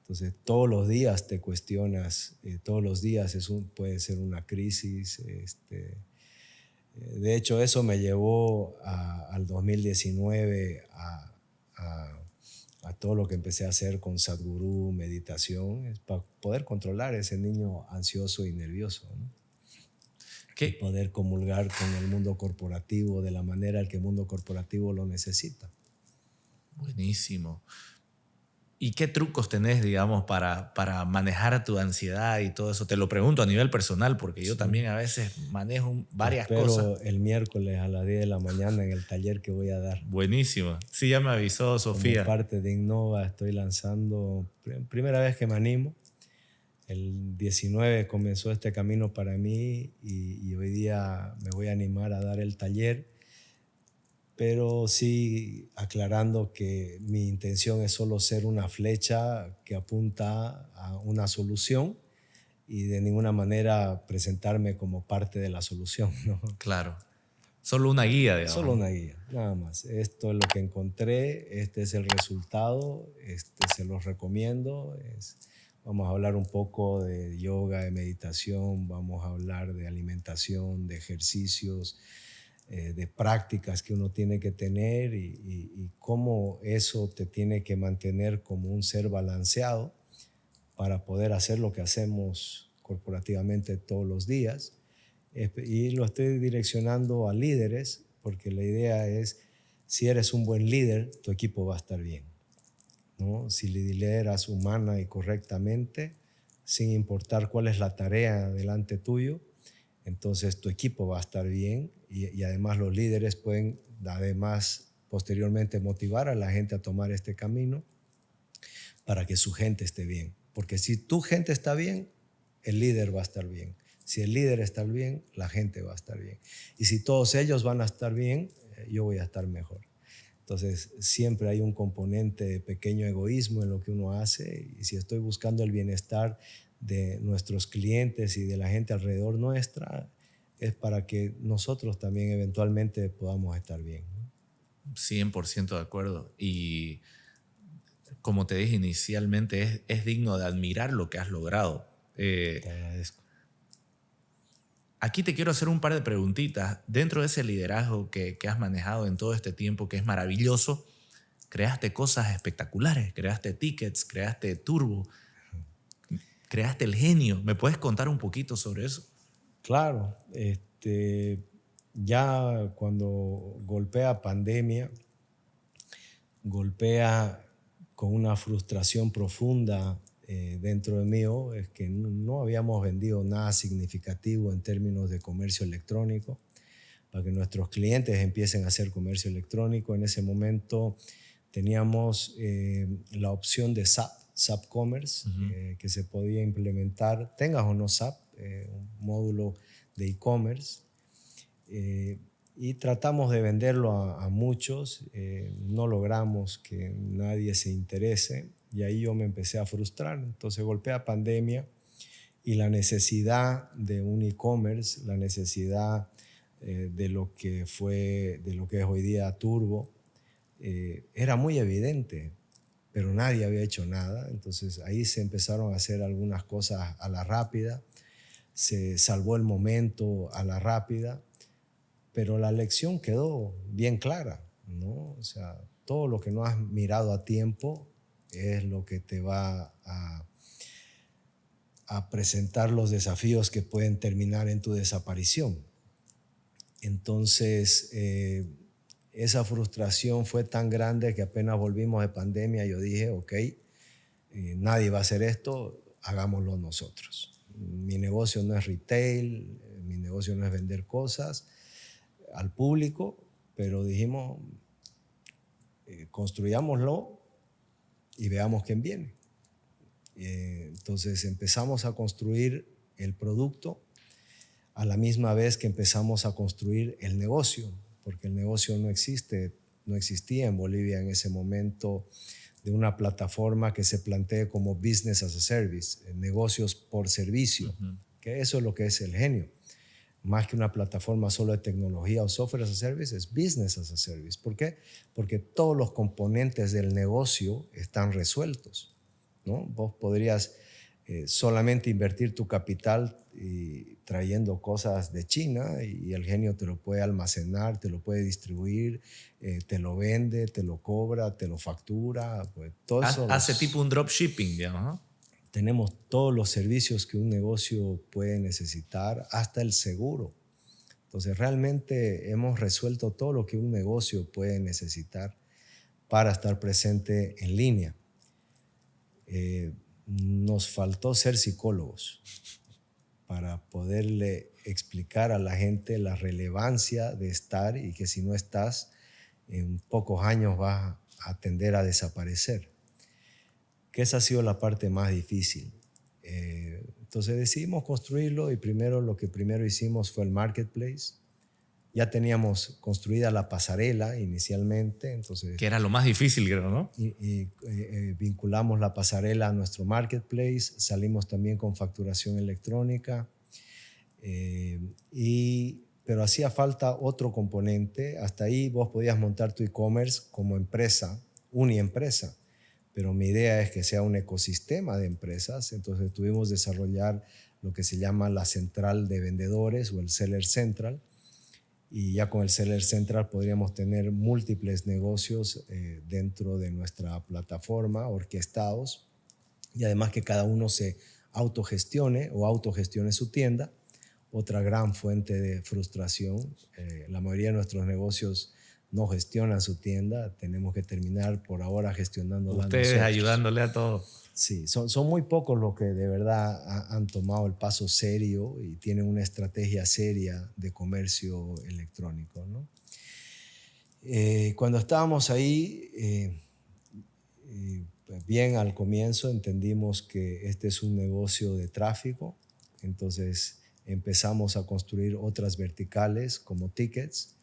Entonces, todos los días te cuestionas, todos los días puede ser una crisis. De hecho, eso me llevó al 2019 a todo lo que empecé a hacer con Sadhguru, meditación, es para poder controlar ese niño ansioso y nervioso, ¿no? Y poder comulgar con el mundo corporativo de la manera en que el mundo corporativo lo necesita. Buenísimo. ¿Y qué trucos tenés, digamos, para manejar tu ansiedad y todo eso? Te lo pregunto a nivel personal, porque yo también a veces manejo varias cosas. El miércoles a las 10 de la mañana en el taller que voy a dar. Buenísimo. Sí, ya me avisó Sofía. Como parte de Innova estoy lanzando, primera vez que me animo. El 19 comenzó este camino para mí y hoy día me voy a animar a dar el taller. Pero sí aclarando que mi intención es solo ser una flecha que apunta a una solución y de ninguna manera presentarme como parte de la solución, ¿no? Claro. Solo una guía, digamos. Solo una guía, nada más. Esto es lo que encontré, este es el resultado, se los recomiendo. Vamos a hablar un poco de yoga, de meditación, vamos a hablar de alimentación, de ejercicios, de prácticas que uno tiene que tener y cómo eso te tiene que mantener como un ser balanceado para poder hacer lo que hacemos corporativamente todos los días. Y lo estoy direccionando a líderes porque la idea es, si eres un buen líder, tu equipo va a estar bien, ¿no? Si lideras humana y correctamente, sin importar cuál es la tarea delante tuyo, entonces tu equipo va a estar bien y además los líderes pueden además posteriormente motivar a la gente a tomar este camino para que su gente esté bien. Porque si tu gente está bien, el líder va a estar bien. Si el líder está bien, la gente va a estar bien. Y si todos ellos van a estar bien, yo voy a estar mejor. Entonces siempre hay un componente de pequeño egoísmo en lo que uno hace y si estoy buscando el bienestar de nuestros clientes y de la gente alrededor nuestra, es para que nosotros también eventualmente podamos estar bien, ¿no? 100% de acuerdo. Y como te dije inicialmente, es digno de admirar lo que has logrado. Te agradezco. Aquí te quiero hacer un par de preguntitas. Dentro de ese liderazgo que has manejado en todo este tiempo, que es maravilloso, creaste cosas espectaculares, creaste tickets, creaste Turbo, creaste el Genio. ¿Me puedes contar un poquito sobre eso? Claro, ya cuando golpea pandemia, golpea con una frustración profunda dentro de mío es que no habíamos vendido nada significativo en términos de comercio electrónico para que nuestros clientes empiecen a hacer comercio electrónico. En ese momento teníamos la opción de SAP Commerce, que se podía implementar, tengas o no SAP, un módulo de e-commerce. Y tratamos de venderlo a muchos, no logramos que nadie se interese y ahí yo me empecé a frustrar. Entonces golpea pandemia y la necesidad de un e-commerce, la necesidad de lo que es hoy día Turbo, era muy evidente, pero nadie había hecho nada. Entonces ahí se empezaron a hacer algunas cosas a la rápida, se salvó el momento a la rápida, pero la lección quedó bien clara, ¿no? O sea, todo lo que no has mirado a tiempo es lo que te va a presentar los desafíos que pueden terminar en tu desaparición. Entonces, esa frustración fue tan grande que apenas volvimos de pandemia, yo dije, ok, nadie va a hacer esto, hagámoslo nosotros. Mi negocio no es retail, mi negocio no es vender cosas al público, pero dijimos, construyámoslo y veamos quién viene. Entonces empezamos a construir el producto a la misma vez que empezamos a construir el negocio, porque el negocio no existía en Bolivia en ese momento, de una plataforma que se plantee como business as a service, negocios por servicio, que eso es lo que es el Genio. Más que una plataforma solo de tecnología o software as a service, es business as a service. ¿Por qué? Porque todos los componentes del negocio están resueltos, ¿no? Vos podrías solamente invertir tu capital trayendo cosas de China y el Genio te lo puede almacenar, te lo puede distribuir, te lo vende, te lo cobra, te lo factura. Pues, todo eso hace tipo un dropshipping, digamos, ¿no? Tenemos todos los servicios que un negocio puede necesitar, hasta el seguro. Entonces, realmente hemos resuelto todo lo que un negocio puede necesitar para estar presente en línea. Nos faltó ser psicólogos para poderle explicar a la gente la relevancia de estar y que si no estás, en pocos años vas a tender a desaparecer. Que esa ha sido la parte más difícil. Entonces decidimos construirlo y lo que primero hicimos fue el marketplace. Ya teníamos construida la pasarela inicialmente. Entonces, que era lo más difícil, creo, ¿no? Vinculamos la pasarela a nuestro marketplace, salimos también con facturación electrónica, pero hacía falta otro componente. Hasta ahí vos podías montar tu e-commerce como empresa, uniempresa. Pero mi idea es que sea un ecosistema de empresas, entonces tuvimos que desarrollar lo que se llama la central de vendedores o el Seller Central, y ya con el Seller Central podríamos tener múltiples negocios dentro de nuestra plataforma, orquestados, y además que cada uno se autogestione su tienda. Otra gran fuente de frustración, la mayoría de nuestros negocios no gestionan su tienda, tenemos que terminar por ahora gestionándola ustedes nosotros. Ayudándole a todo. Sí, son muy pocos los que de verdad han tomado el paso serio y tienen una estrategia seria de comercio electrónico, ¿no? Cuando estábamos ahí, bien al comienzo entendimos que este es un negocio de tráfico, entonces empezamos a construir otras verticales como tickets,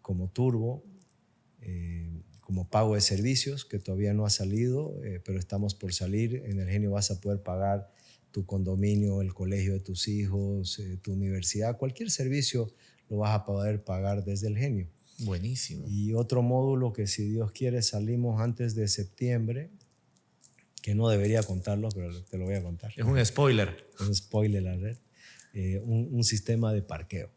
como Turbo, como pago de servicios, que todavía no ha salido, pero estamos por salir. En el Genio vas a poder pagar tu condominio, el colegio de tus hijos, tu universidad, cualquier servicio lo vas a poder pagar desde el Genio. Buenísimo. Y otro módulo que, si Dios quiere, salimos antes de septiembre, que no debería contarlo, pero te lo voy a contar. Es un spoiler. Un spoiler alert. Un sistema de parqueo,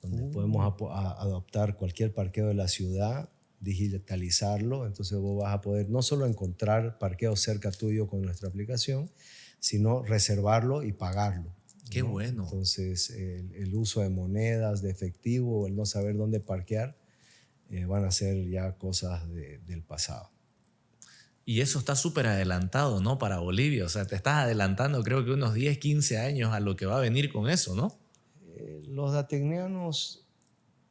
donde podemos adoptar cualquier parqueo de la ciudad, digitalizarlo. Entonces vos vas a poder no solo encontrar parqueo cerca tuyo con nuestra aplicación, sino reservarlo y pagarlo. Qué ¿no? bueno. Entonces el uso de monedas, de efectivo, el no saber dónde parquear, van a ser ya cosas del pasado. Y eso está súper adelantado, ¿no? Para Bolivia. O sea, te estás adelantando creo que unos 10, 15 años a lo que va a venir con eso, ¿no? Los datecnianos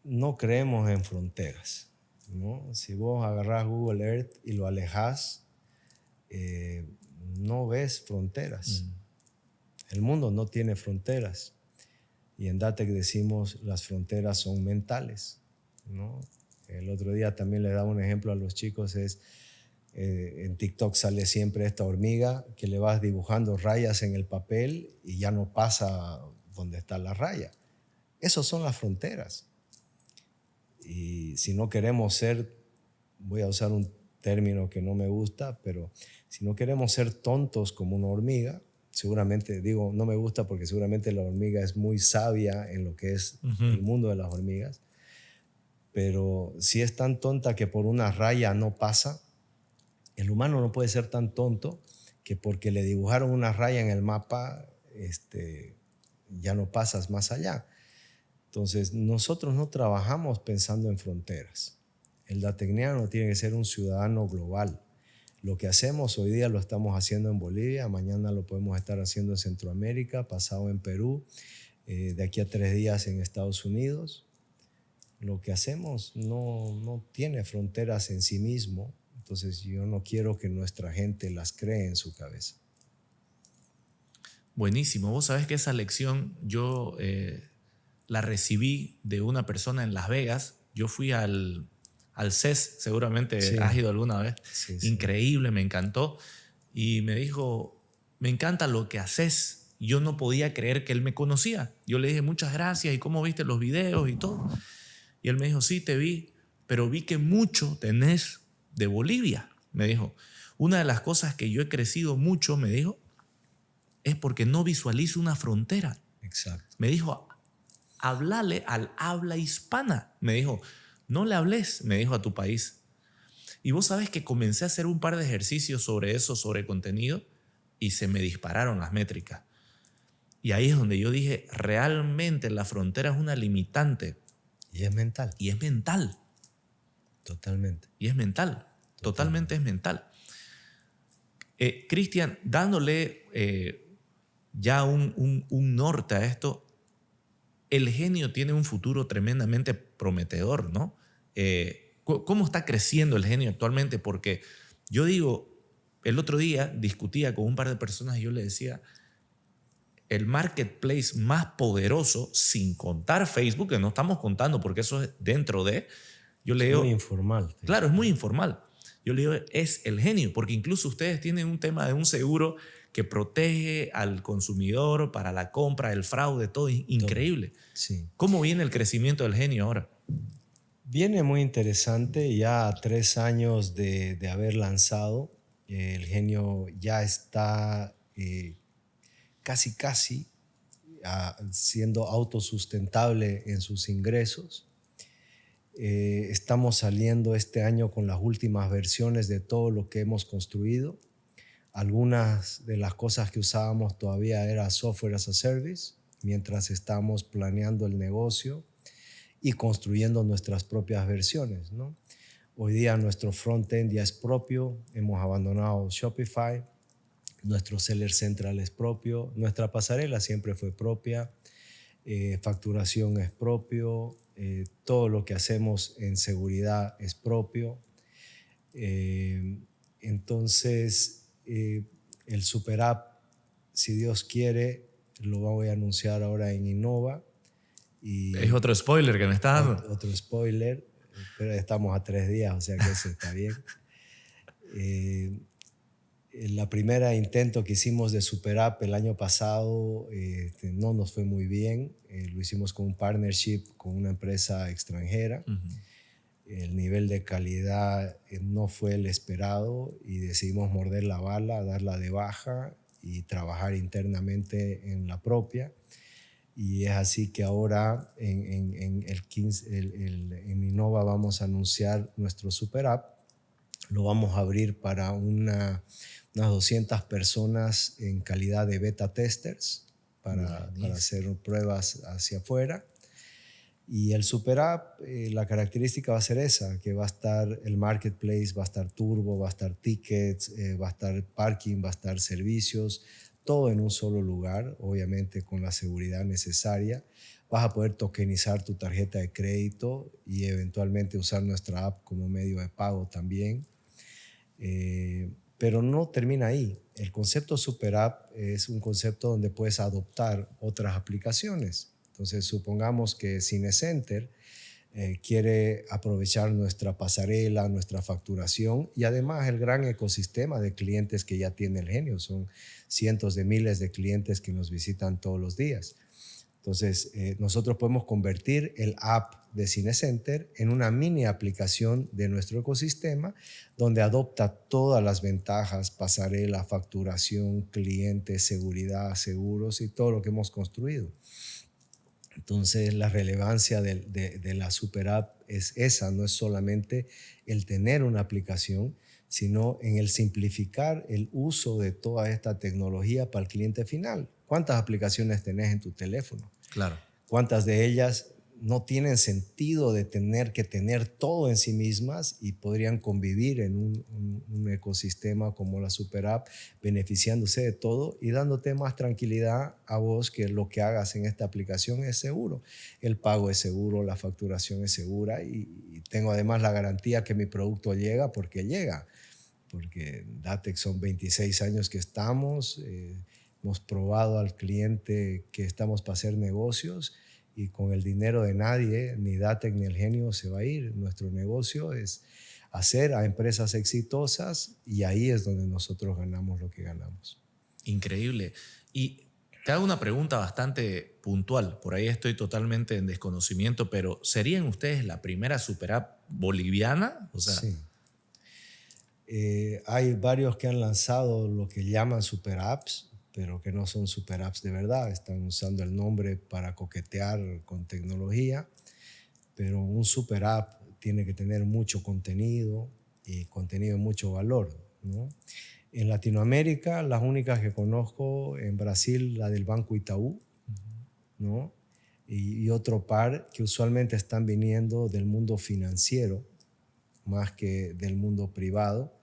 no creemos en fronteras, ¿no? Si vos agarrás Google Earth y lo alejás, no ves fronteras. El mundo no tiene fronteras. Y en Datec decimos las fronteras son mentales, ¿no? El otro día también le daba un ejemplo a los chicos, en TikTok sale siempre esta hormiga que le vas dibujando rayas en el papel y ya no pasa donde está la raya. Esas son las fronteras. Y si no queremos ser, voy a usar un término que no me gusta, pero si no queremos ser tontos como una hormiga, seguramente, digo no me gusta porque seguramente la hormiga es muy sabia en lo que es el mundo de las hormigas, pero si es tan tonta que por una raya no pasa, el humano no puede ser tan tonto que porque le dibujaron una raya en el mapa, ya no pasas más allá. Entonces, nosotros no trabajamos pensando en fronteras. El datecniano tiene que ser un ciudadano global. Lo que hacemos hoy día lo estamos haciendo en Bolivia, mañana lo podemos estar haciendo en Centroamérica, pasado en Perú, de aquí a 3 días en Estados Unidos. Lo que hacemos no tiene fronteras en sí mismo, entonces yo no quiero que nuestra gente las cree en su cabeza. Buenísimo. Vos sabés que esa lección yo la recibí de una persona en Las Vegas. Yo fui al CES, seguramente Sí. has ido alguna vez. Sí. Increíble, me encantó. Y me dijo, me encanta lo que haces. Yo no podía creer que él me conocía. Yo le dije, muchas gracias, ¿y cómo viste los videos y todo? Y él me dijo, sí, te vi, pero vi que mucho tenés de Bolivia. Me dijo, una de las cosas que yo he crecido mucho, me dijo, es porque no visualizo una frontera. Exacto. Me dijo, háblale al habla hispana. Me dijo, no le hables, me dijo, a tu país. Y vos sabés que comencé a hacer un par de ejercicios sobre eso, sobre contenido, y se me dispararon las métricas. Y ahí es donde yo dije, realmente la frontera es una limitante. Y es mental. Y es mental. Totalmente. Y es mental. Totalmente es mental. Cristian, dándole ya un norte a esto, el genio tiene un futuro tremendamente prometedor, ¿no? ¿Cómo está creciendo el genio actualmente? Porque yo digo, el otro día discutía con un par de personas y yo le decía, el marketplace más poderoso, sin contar Facebook, que no estamos contando porque eso es dentro de... Yo le digo, muy informal. Claro, es muy informal. Yo le digo, es el genio, porque incluso ustedes tienen un tema de un seguro que protege al consumidor para la compra, el fraude, todo increíble. Sí. ¿Cómo viene el crecimiento del genio ahora? Viene muy interesante, ya a 3 años de haber lanzado, el genio ya está casi siendo autosustentable en sus ingresos. Estamos saliendo este año con las últimas versiones de todo lo que hemos construido. Algunas de las cosas que usábamos todavía era software as a service, mientras estamos planeando el negocio y construyendo nuestras propias versiones, ¿no? Hoy día nuestro front-end ya es propio, hemos abandonado Shopify, nuestro Seller Central es propio, nuestra pasarela siempre fue propia, facturación es propio, todo lo que hacemos en seguridad es propio. Entonces, el Super App, si Dios quiere, lo voy a anunciar ahora en Innova. Y es otro spoiler que me está dando. Otro spoiler, pero estamos a 3 días, o sea que eso está bien. La primera intento que hicimos de Super App el año pasado no nos fue muy bien. Lo hicimos con un partnership con una empresa extranjera. El nivel de calidad no fue el esperado y decidimos morder la bala, darla de baja y trabajar internamente en la propia. Y es así que ahora en Innova vamos a anunciar nuestro Super App. Lo vamos a abrir para unas 200 personas en calidad de beta testers para hacer pruebas hacia afuera. Y el Super App, la característica va a ser esa, que va a estar el marketplace, va a estar turbo, va a estar tickets, va a estar parking, va a estar servicios, todo en un solo lugar, obviamente con la seguridad necesaria. Vas a poder tokenizar tu tarjeta de crédito y eventualmente usar nuestra app como medio de pago también. Pero no termina ahí. El concepto Super App es un concepto donde puedes adoptar otras aplicaciones. Entonces, supongamos que Cinecenter quiere aprovechar nuestra pasarela, nuestra facturación y además el gran ecosistema de clientes que ya tiene el Genio. Son cientos de miles de clientes que nos visitan todos los días. Entonces, nosotros podemos convertir el app de Cinecenter en una mini aplicación de nuestro ecosistema donde adopta todas las ventajas, pasarela, facturación, clientes, seguridad, seguros y todo lo que hemos construido. Entonces, la relevancia de la Super App es esa, no es solamente el tener una aplicación, sino en el simplificar el uso de toda esta tecnología para el cliente final. ¿Cuántas aplicaciones tenés en tu teléfono? Claro. ¿Cuántas de ellas no tienen sentido de tener que tener todo en sí mismas y podrían convivir en un ecosistema como la Super App, beneficiándose de todo y dándote más tranquilidad a vos que lo que hagas en esta aplicación es seguro? El pago es seguro, la facturación es segura y tengo además la garantía que mi producto llega, porque Datex son 26 años que estamos, hemos probado al cliente que estamos para hacer negocios y con el dinero de nadie, ni Datex ni el Genio se va a ir. Nuestro negocio es hacer a empresas exitosas y ahí es donde nosotros ganamos lo que ganamos. Increíble. Y te hago una pregunta bastante puntual. Por ahí estoy totalmente en desconocimiento, pero ¿serían ustedes la primera Super App boliviana? O sea, sí. Hay varios que han lanzado lo que llaman Super Apps, pero que no son Super Apps de verdad. Están usando el nombre para coquetear con tecnología, pero un Super App tiene que tener mucho contenido y contenido de mucho valor, ¿no? En Latinoamérica, las únicas que conozco, en Brasil, la del Banco Itaú, ¿no? Y otro par que usualmente están viniendo del mundo financiero más que del mundo privado.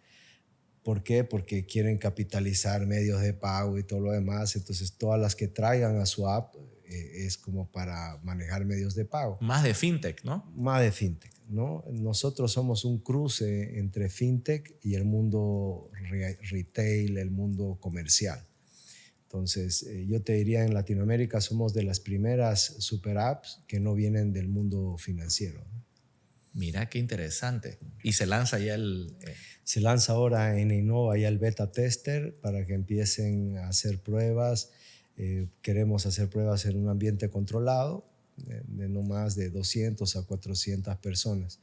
¿Por qué? Porque quieren capitalizar medios de pago y todo lo demás. Entonces, todas las que traigan a su app es como para manejar medios de pago. más de fintech, ¿no? Más de fintech, ¿no? Nosotros somos un cruce entre fintech y el mundo retail, el mundo comercial. Entonces, yo te diría, en Latinoamérica somos de las primeras super apps que no vienen del mundo financiero, ¿no? Mira qué interesante. Y se lanza ya Se lanza ahora en Innova ya el beta tester para que empiecen a hacer pruebas. Queremos hacer pruebas en un ambiente controlado de no más de 200 a 400 personas.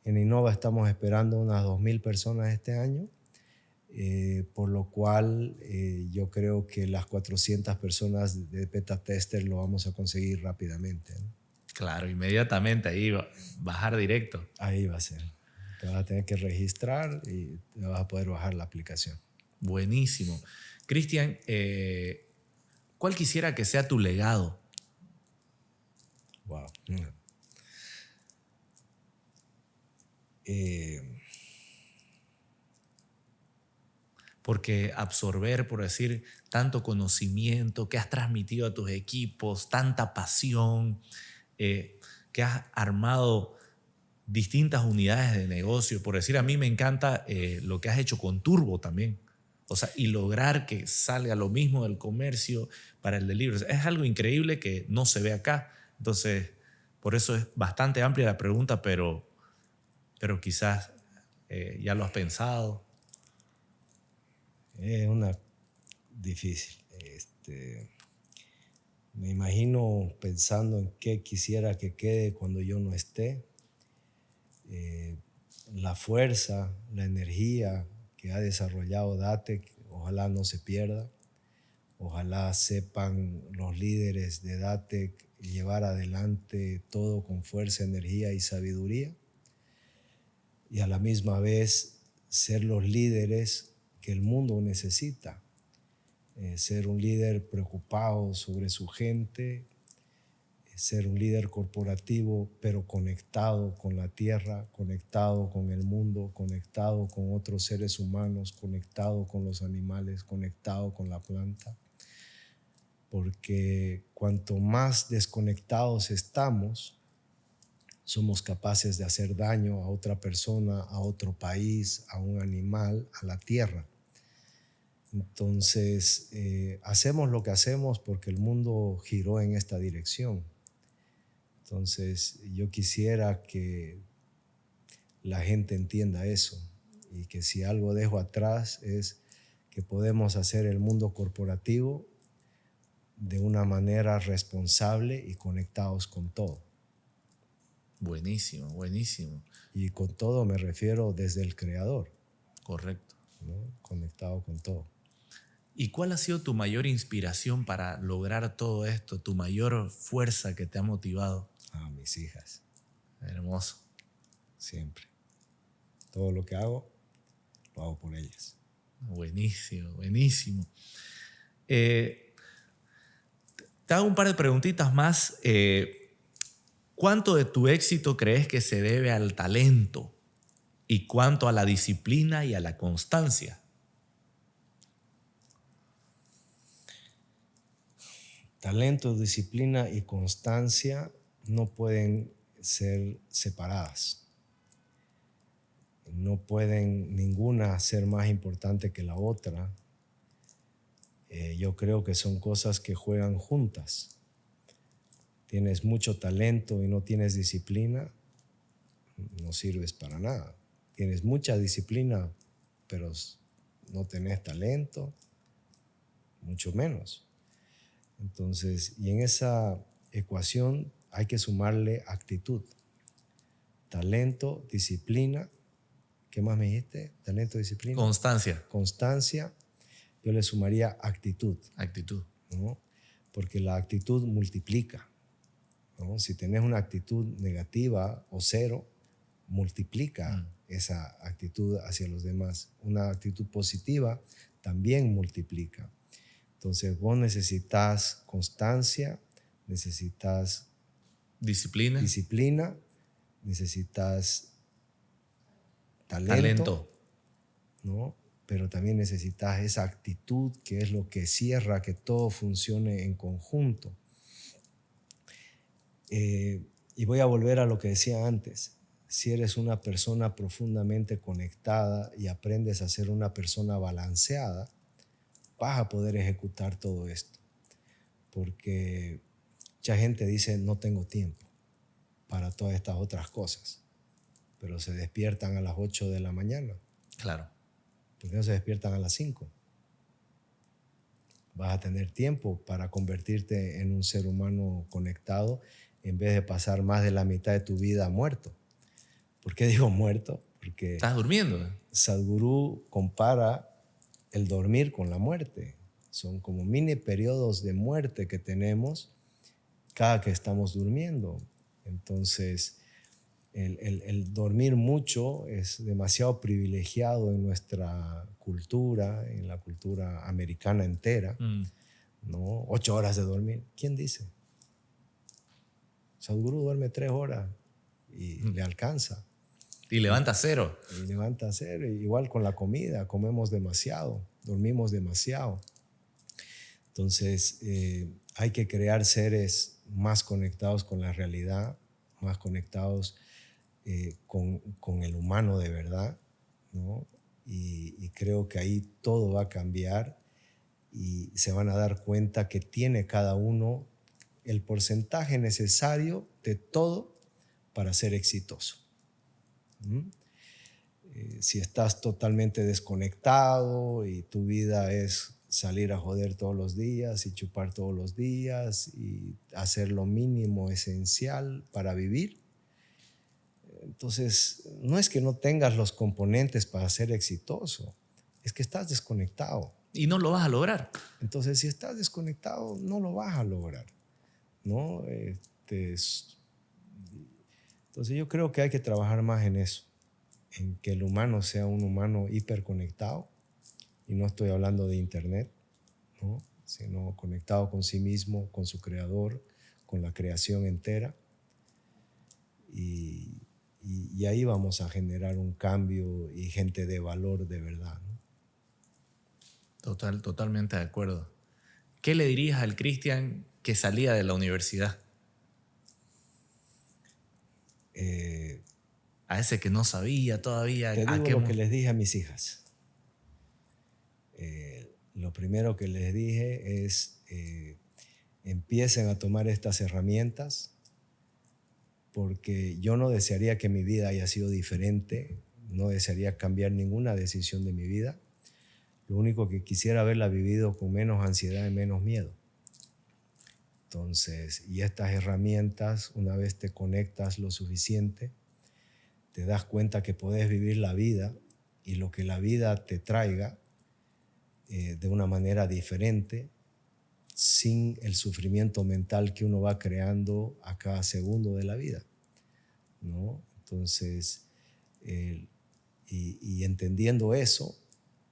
En Innova estamos esperando unas 2.000 personas este año, por lo cual yo creo que las 400 personas de beta tester lo vamos a conseguir rápidamente, ¿no? Claro, inmediatamente ahí bajar directo. Ahí va a ser. Te vas a tener que registrar y te vas a poder bajar la aplicación. Buenísimo. Cristian, ¿cuál quisiera que sea tu legado? Wow. Porque absorber, por decir, tanto conocimiento que has transmitido a tus equipos, tanta pasión, que has armado distintas unidades de negocio. Por decir, a mí me encanta lo que has hecho con Turbo también. O sea, y lograr que salga lo mismo del comercio para el delivery. Es algo increíble que no se ve acá. Entonces, por eso es bastante amplia la pregunta, pero quizás ya lo has pensado. Es una difícil. Me imagino pensando en qué quisiera que quede cuando yo no esté. La fuerza, la energía que ha desarrollado Datec, ojalá no se pierda. Ojalá sepan los líderes de Datec llevar adelante todo con fuerza, energía y sabiduría. Y a la misma vez ser los líderes que el mundo necesita. Ser un líder preocupado sobre su gente, ser un líder corporativo, pero conectado con la tierra, conectado con el mundo, conectado con otros seres humanos, conectado con los animales, conectado con la planta. Porque cuanto más desconectados estamos, somos capaces de hacer daño a otra persona, a otro país, a un animal, a la tierra. Entonces, hacemos lo que hacemos porque el mundo giró en esta dirección. Entonces, yo quisiera que la gente entienda eso y que si algo dejo atrás es que podemos hacer el mundo corporativo de una manera responsable y conectados con todo. Buenísimo, buenísimo. Y con todo me refiero desde el creador. Correcto. ¿No? Conectado con todo. ¿Y cuál ha sido tu mayor inspiración para lograr todo esto? ¿Tu mayor fuerza que te ha motivado? Mis hijas. Hermoso. Siempre. Todo lo que hago, lo hago por ellas. Buenísimo, buenísimo. Te hago un par de preguntitas más. ¿Cuánto de tu éxito crees que se debe al talento y cuánto a la disciplina y a la constancia? Talento, disciplina y constancia no pueden ser separadas. No pueden ninguna ser más importante que la otra. Yo creo que son cosas que juegan juntas. Tienes mucho talento y no tienes disciplina, no sirves para nada. Tienes mucha disciplina, pero no tenés talento, mucho menos. Entonces, y en esa ecuación hay que sumarle actitud. Talento, disciplina. ¿Qué más me dijiste? Talento, disciplina. Constancia. Constancia. Yo le sumaría actitud. Actitud. ¿No? Porque la actitud multiplica, ¿no? Si tenés una actitud negativa o cero, multiplica esa actitud hacia los demás. Una actitud positiva también multiplica. Entonces vos necesitas constancia, necesitas disciplina, necesitas talento. ¿No? Pero también necesitas esa actitud que es lo que cierra que todo funcione en conjunto. Y voy a volver a lo que decía antes. Si eres una persona profundamente conectada y aprendes a ser una persona balanceada, vas a poder ejecutar todo esto. Porque mucha gente dice, no tengo tiempo para todas estas otras cosas, pero se despiertan a las 8 de la mañana. Claro. ¿Por qué no se despiertan a las 5? Vas a tener tiempo para convertirte en un ser humano conectado en vez de pasar más de la mitad de tu vida muerto. ¿Por qué digo muerto? Porque estás durmiendo. Sadhguru compara el dormir con la muerte. Son como mini periodos de muerte que tenemos cada que estamos durmiendo. Entonces, el dormir mucho es demasiado privilegiado en nuestra cultura, en la cultura americana entera, ¿no? 8 horas de dormir. ¿Quién dice? Sadhguru duerme 3 horas y le alcanza. Y levanta cero. Y levanta cero. Igual con la comida, comemos demasiado, dormimos demasiado. Entonces, hay que crear seres más conectados con la realidad, más conectados con el humano de verdad, ¿no? Y creo que ahí todo va a cambiar y se van a dar cuenta que tiene cada uno el porcentaje necesario de todo para ser exitoso. Si estás totalmente desconectado y tu vida es salir a joder todos los días y chupar todos los días y hacer lo mínimo esencial para vivir, entonces no es que no tengas los componentes para ser exitoso, es que estás desconectado. Y no lo vas a lograr. Entonces, si estás desconectado, no lo vas a lograr, ¿no? Entonces yo creo que hay que trabajar más en eso, en que el humano sea un humano hiperconectado, y no estoy hablando de internet, ¿no? Sino conectado con sí mismo, con su creador, con la creación entera. Y ahí vamos a generar un cambio y gente de valor de verdad, ¿no? Totalmente de acuerdo. ¿Qué le dirías al Cristian que salía de la universidad? A ese que no sabía todavía Te a digo qué... lo que les dije a mis hijas. Lo primero que les dije es empiecen a tomar estas herramientas, porque yo no desearía que mi vida haya sido diferente, no desearía cambiar ninguna decisión de mi vida. Lo único que quisiera haberla vivido con menos ansiedad y menos miedo. Entonces, y estas herramientas, una vez te conectas lo suficiente, te das cuenta que podés vivir la vida y lo que la vida te traiga de una manera diferente, sin el sufrimiento mental que uno va creando a cada segundo de la vida, ¿no? Entonces, y entendiendo eso,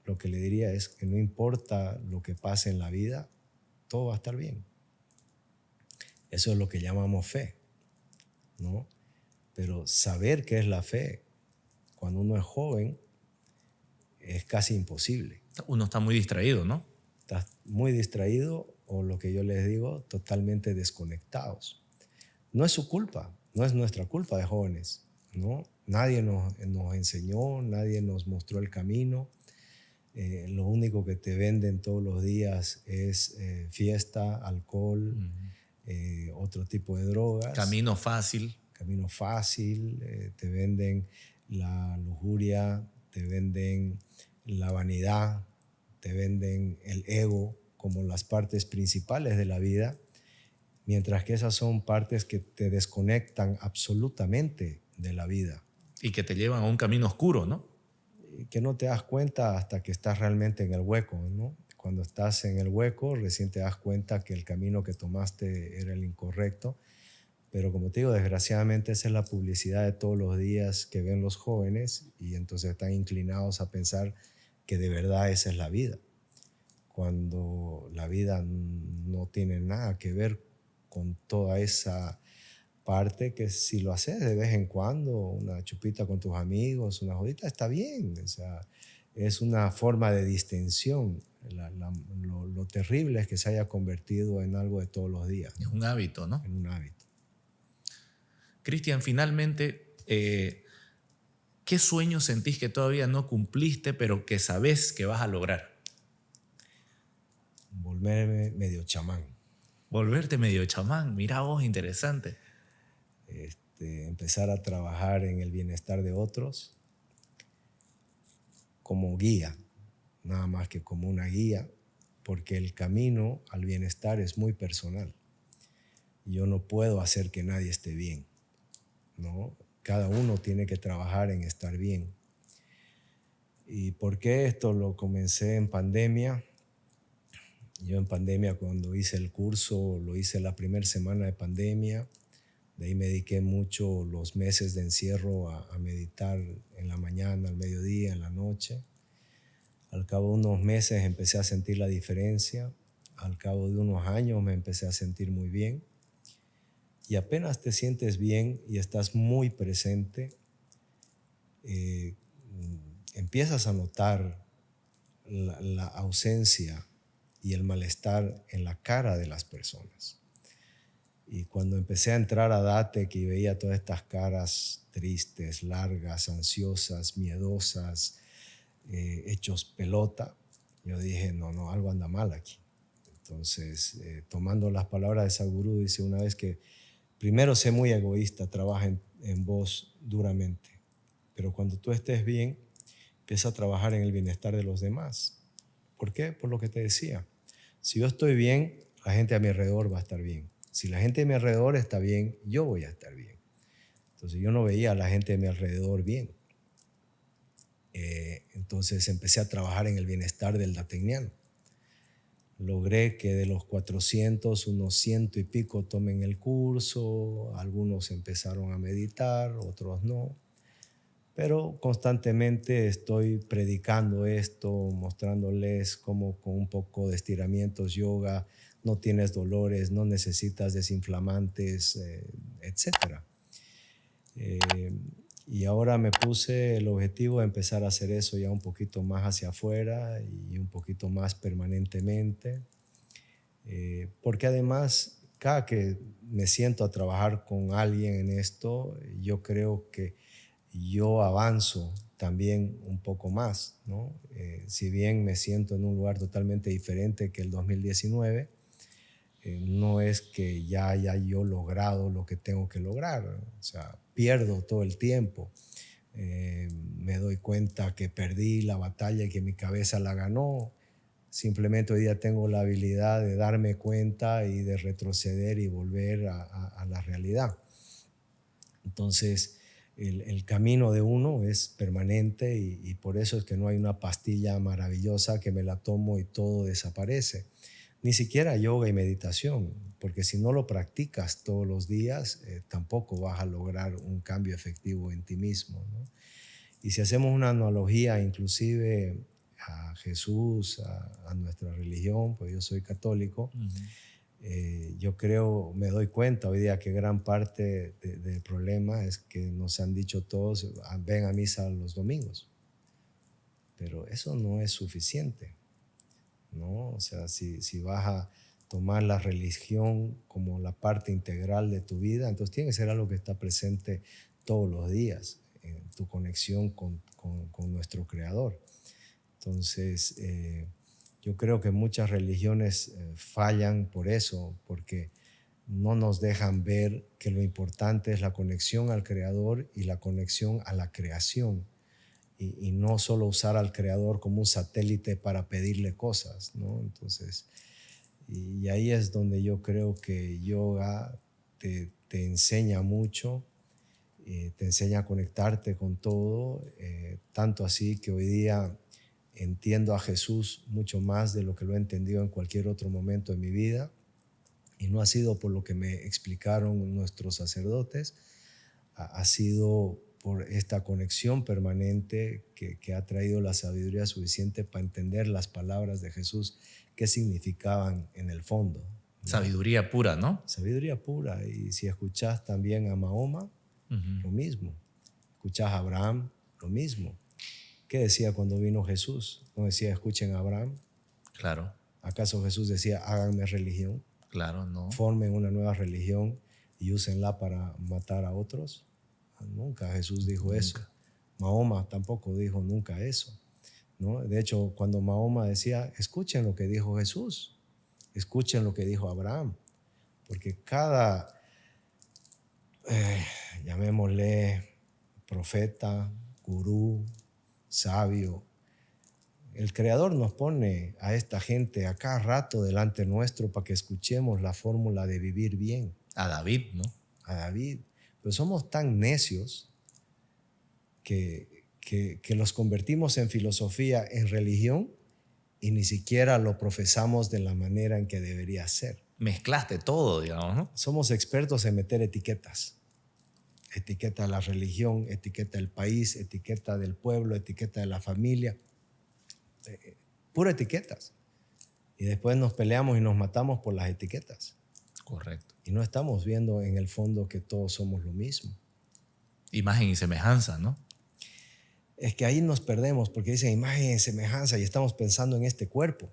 lo que le diría es que no importa lo que pase en la vida, todo va a estar bien. Eso es lo que llamamos fe, ¿no? Pero saber qué es la fe cuando uno es joven es casi imposible. Uno está muy distraído, ¿no? Estás muy distraído, o lo que yo les digo, totalmente desconectados. No es su culpa, no es nuestra culpa de jóvenes, ¿no? Nadie nos enseñó, nadie nos mostró el camino. Lo único que te venden todos los días es fiesta, alcohol, otro tipo de drogas. Camino fácil. Camino fácil, te venden la lujuria, te venden la vanidad, te venden el ego como las partes principales de la vida, mientras que esas son partes que te desconectan absolutamente de la vida. Y que te llevan a un camino oscuro, ¿no? Que no te das cuenta hasta que estás realmente en el hueco, ¿no? Cuando estás en el hueco, recién te das cuenta que el camino que tomaste era el incorrecto. Pero como te digo, desgraciadamente esa es la publicidad de todos los días que ven los jóvenes, y entonces están inclinados a pensar que de verdad esa es la vida, cuando la vida no tiene nada que ver con toda esa parte que si lo haces de vez en cuando, una chupita con tus amigos, una jodita, está bien. O sea, es una forma de distensión. Lo terrible es que se haya convertido en algo de todos los días. Es un hábito, ¿no? En un hábito. Cristian, finalmente, ¿qué sueño sentís que todavía no cumpliste, pero que sabés que vas a lograr? Volverme medio chamán. Volverte medio chamán, mira vos, interesante. Empezar a trabajar en el bienestar de otros como guía, nada más que como una guía, porque el camino al bienestar es muy personal. Yo no puedo hacer que nadie esté bien, ¿no? Cada uno tiene que trabajar en estar bien. ¿Y por qué esto lo comencé en pandemia? Yo en pandemia, cuando hice el curso, lo hice la primera semana de pandemia. De ahí me dediqué mucho los meses de encierro a meditar en la mañana, al mediodía, en la noche. Al cabo de unos meses empecé a sentir la diferencia. Al cabo de unos años me empecé a sentir muy bien. Y apenas te sientes bien y estás muy presente, empiezas a notar la ausencia y el malestar en la cara de las personas. Y cuando empecé a entrar a Datek y veía todas estas caras tristes, largas, ansiosas, miedosas, hechos pelota, yo dije, no, algo anda mal aquí. Entonces, tomando las palabras de Sadhguru, dice una vez que primero sé muy egoísta, trabaja en vos duramente, pero cuando tú estés bien, empieza a trabajar en el bienestar de los demás. ¿Por qué? Por lo que te decía. Si yo estoy bien, la gente a mi alrededor va a estar bien. Si la gente de mi alrededor está bien, yo voy a estar bien. Entonces yo no veía a la gente de mi alrededor bien. Entonces empecé a trabajar en el bienestar del dategniano. Logré que de los 400, unos 100 y pico tomen el curso, algunos empezaron a meditar, otros no. Pero constantemente estoy predicando esto, mostrándoles cómo con un poco de estiramientos, yoga, no tienes dolores, no necesitas desinflamantes, etc. Y ahora me puse el objetivo de empezar a hacer eso ya un poquito más hacia afuera y un poquito más permanentemente. Porque además, cada que me siento a trabajar con alguien en esto, yo creo que yo avanzo también un poco más, ¿no? Si bien me siento en un lugar totalmente diferente que el 2019, no es que ya haya yo logrado lo que tengo que lograr, o sea, pierdo todo el tiempo. Me doy cuenta que perdí la batalla y que mi cabeza la ganó. Simplemente hoy día tengo la habilidad de darme cuenta y de retroceder y volver a la realidad. Entonces, el camino de uno es permanente y por eso es que no hay una pastilla maravillosa que me la tomo y todo desaparece. Ni siquiera yoga y meditación, porque si no lo practicas todos los días, tampoco vas a lograr un cambio efectivo en ti mismo, ¿no? Y si hacemos una analogía inclusive a Jesús, a nuestra religión, pues yo soy católico, yo creo, me doy cuenta hoy día que gran parte del problema es que nos han dicho todos, ven a misa los domingos, pero eso no es suficiente, ¿no? O sea, si vas a tomar la religión como la parte integral de tu vida, entonces tiene que ser algo que está presente todos los días en tu conexión con nuestro Creador. Entonces, yo creo que muchas religiones fallan por eso, porque no nos dejan ver que lo importante es la conexión al Creador y la conexión a la creación, y no solo usar al Creador como un satélite para pedirle cosas, ¿no? Entonces, y ahí es donde yo creo que yoga te enseña mucho, te enseña a conectarte con todo, tanto así que hoy día entiendo a Jesús mucho más de lo que lo he entendido en cualquier otro momento de mi vida, y no ha sido por lo que me explicaron nuestros sacerdotes, ha sido por esta conexión permanente que ha traído la sabiduría suficiente para entender las palabras de Jesús, qué significaban en el fondo, ¿no? Sabiduría pura, ¿no? Sabiduría pura. Y si escuchás también a Mahoma, lo mismo. Escuchás a Abraham, lo mismo. ¿Qué decía cuando vino Jesús? No decía escuchen a Abraham. Claro. ¿Acaso Jesús decía háganme religión? Claro, no. Formen una nueva religión y úsenla para matar a otros. Nunca Jesús dijo eso. Mahoma tampoco dijo nunca eso, ¿no? De hecho, cuando Mahoma decía, escuchen lo que dijo Jesús, escuchen lo que dijo Abraham, porque cada, llamémosle profeta, gurú, sabio, el Creador nos pone a esta gente a cada rato delante nuestro para que escuchemos la fórmula de vivir bien. A David, ¿no? A David. Pero somos tan necios que los convertimos en filosofía, en religión, y ni siquiera lo profesamos de la manera en que debería ser. Mezclaste todo, digamos, ¿no? Somos expertos en meter etiquetas. Etiqueta de la religión, etiqueta del país, etiqueta del pueblo, etiqueta de la familia. Puro etiquetas. Y después nos peleamos y nos matamos por las etiquetas. Correcto. Y no estamos viendo en el fondo que todos somos lo mismo. Imagen y semejanza, ¿no? Es que ahí nos perdemos porque dicen imagen y semejanza y estamos pensando en este cuerpo.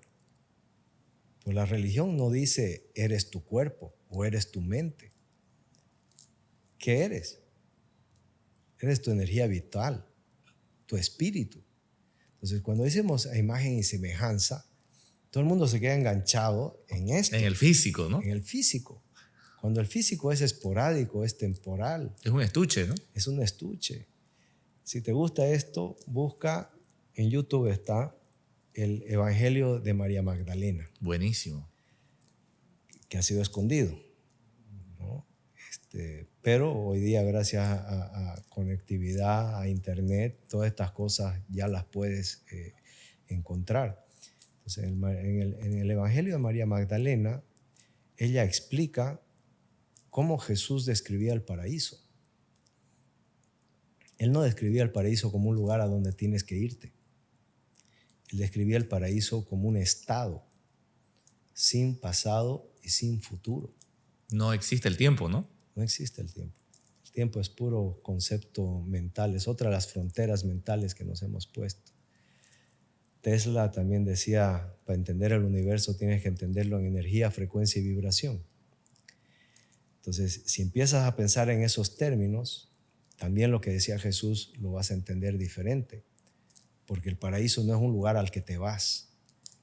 Pues la religión no dice eres tu cuerpo o eres tu mente. ¿Qué eres? Eres tu energía vital, tu espíritu. Entonces, cuando decimos a imagen y semejanza, todo el mundo se queda enganchado en esto. En el físico, ¿no? En el físico. Cuando el físico es esporádico, es temporal. Es un estuche, ¿no? Es un estuche. Si te gusta esto, busca, en YouTube está el Evangelio de María Magdalena. Buenísimo. Que ha sido escondido, ¿no? Pero hoy día, gracias a conectividad, a internet, todas estas cosas ya las puedes encontrar. Entonces, en el Evangelio de María Magdalena, ella explica cómo Jesús describía el paraíso. Él no describía el paraíso como un lugar a donde tienes que irte. Él describía el paraíso como un estado sin pasado y sin futuro. No existe el tiempo, ¿no? No existe el tiempo. El tiempo es puro concepto mental, es otra de las fronteras mentales que nos hemos puesto. Tesla también decía, para entender el universo tienes que entenderlo en energía, frecuencia y vibración. Entonces, si empiezas a pensar en esos términos, también lo que decía Jesús lo vas a entender diferente, porque el paraíso no es un lugar al que te vas,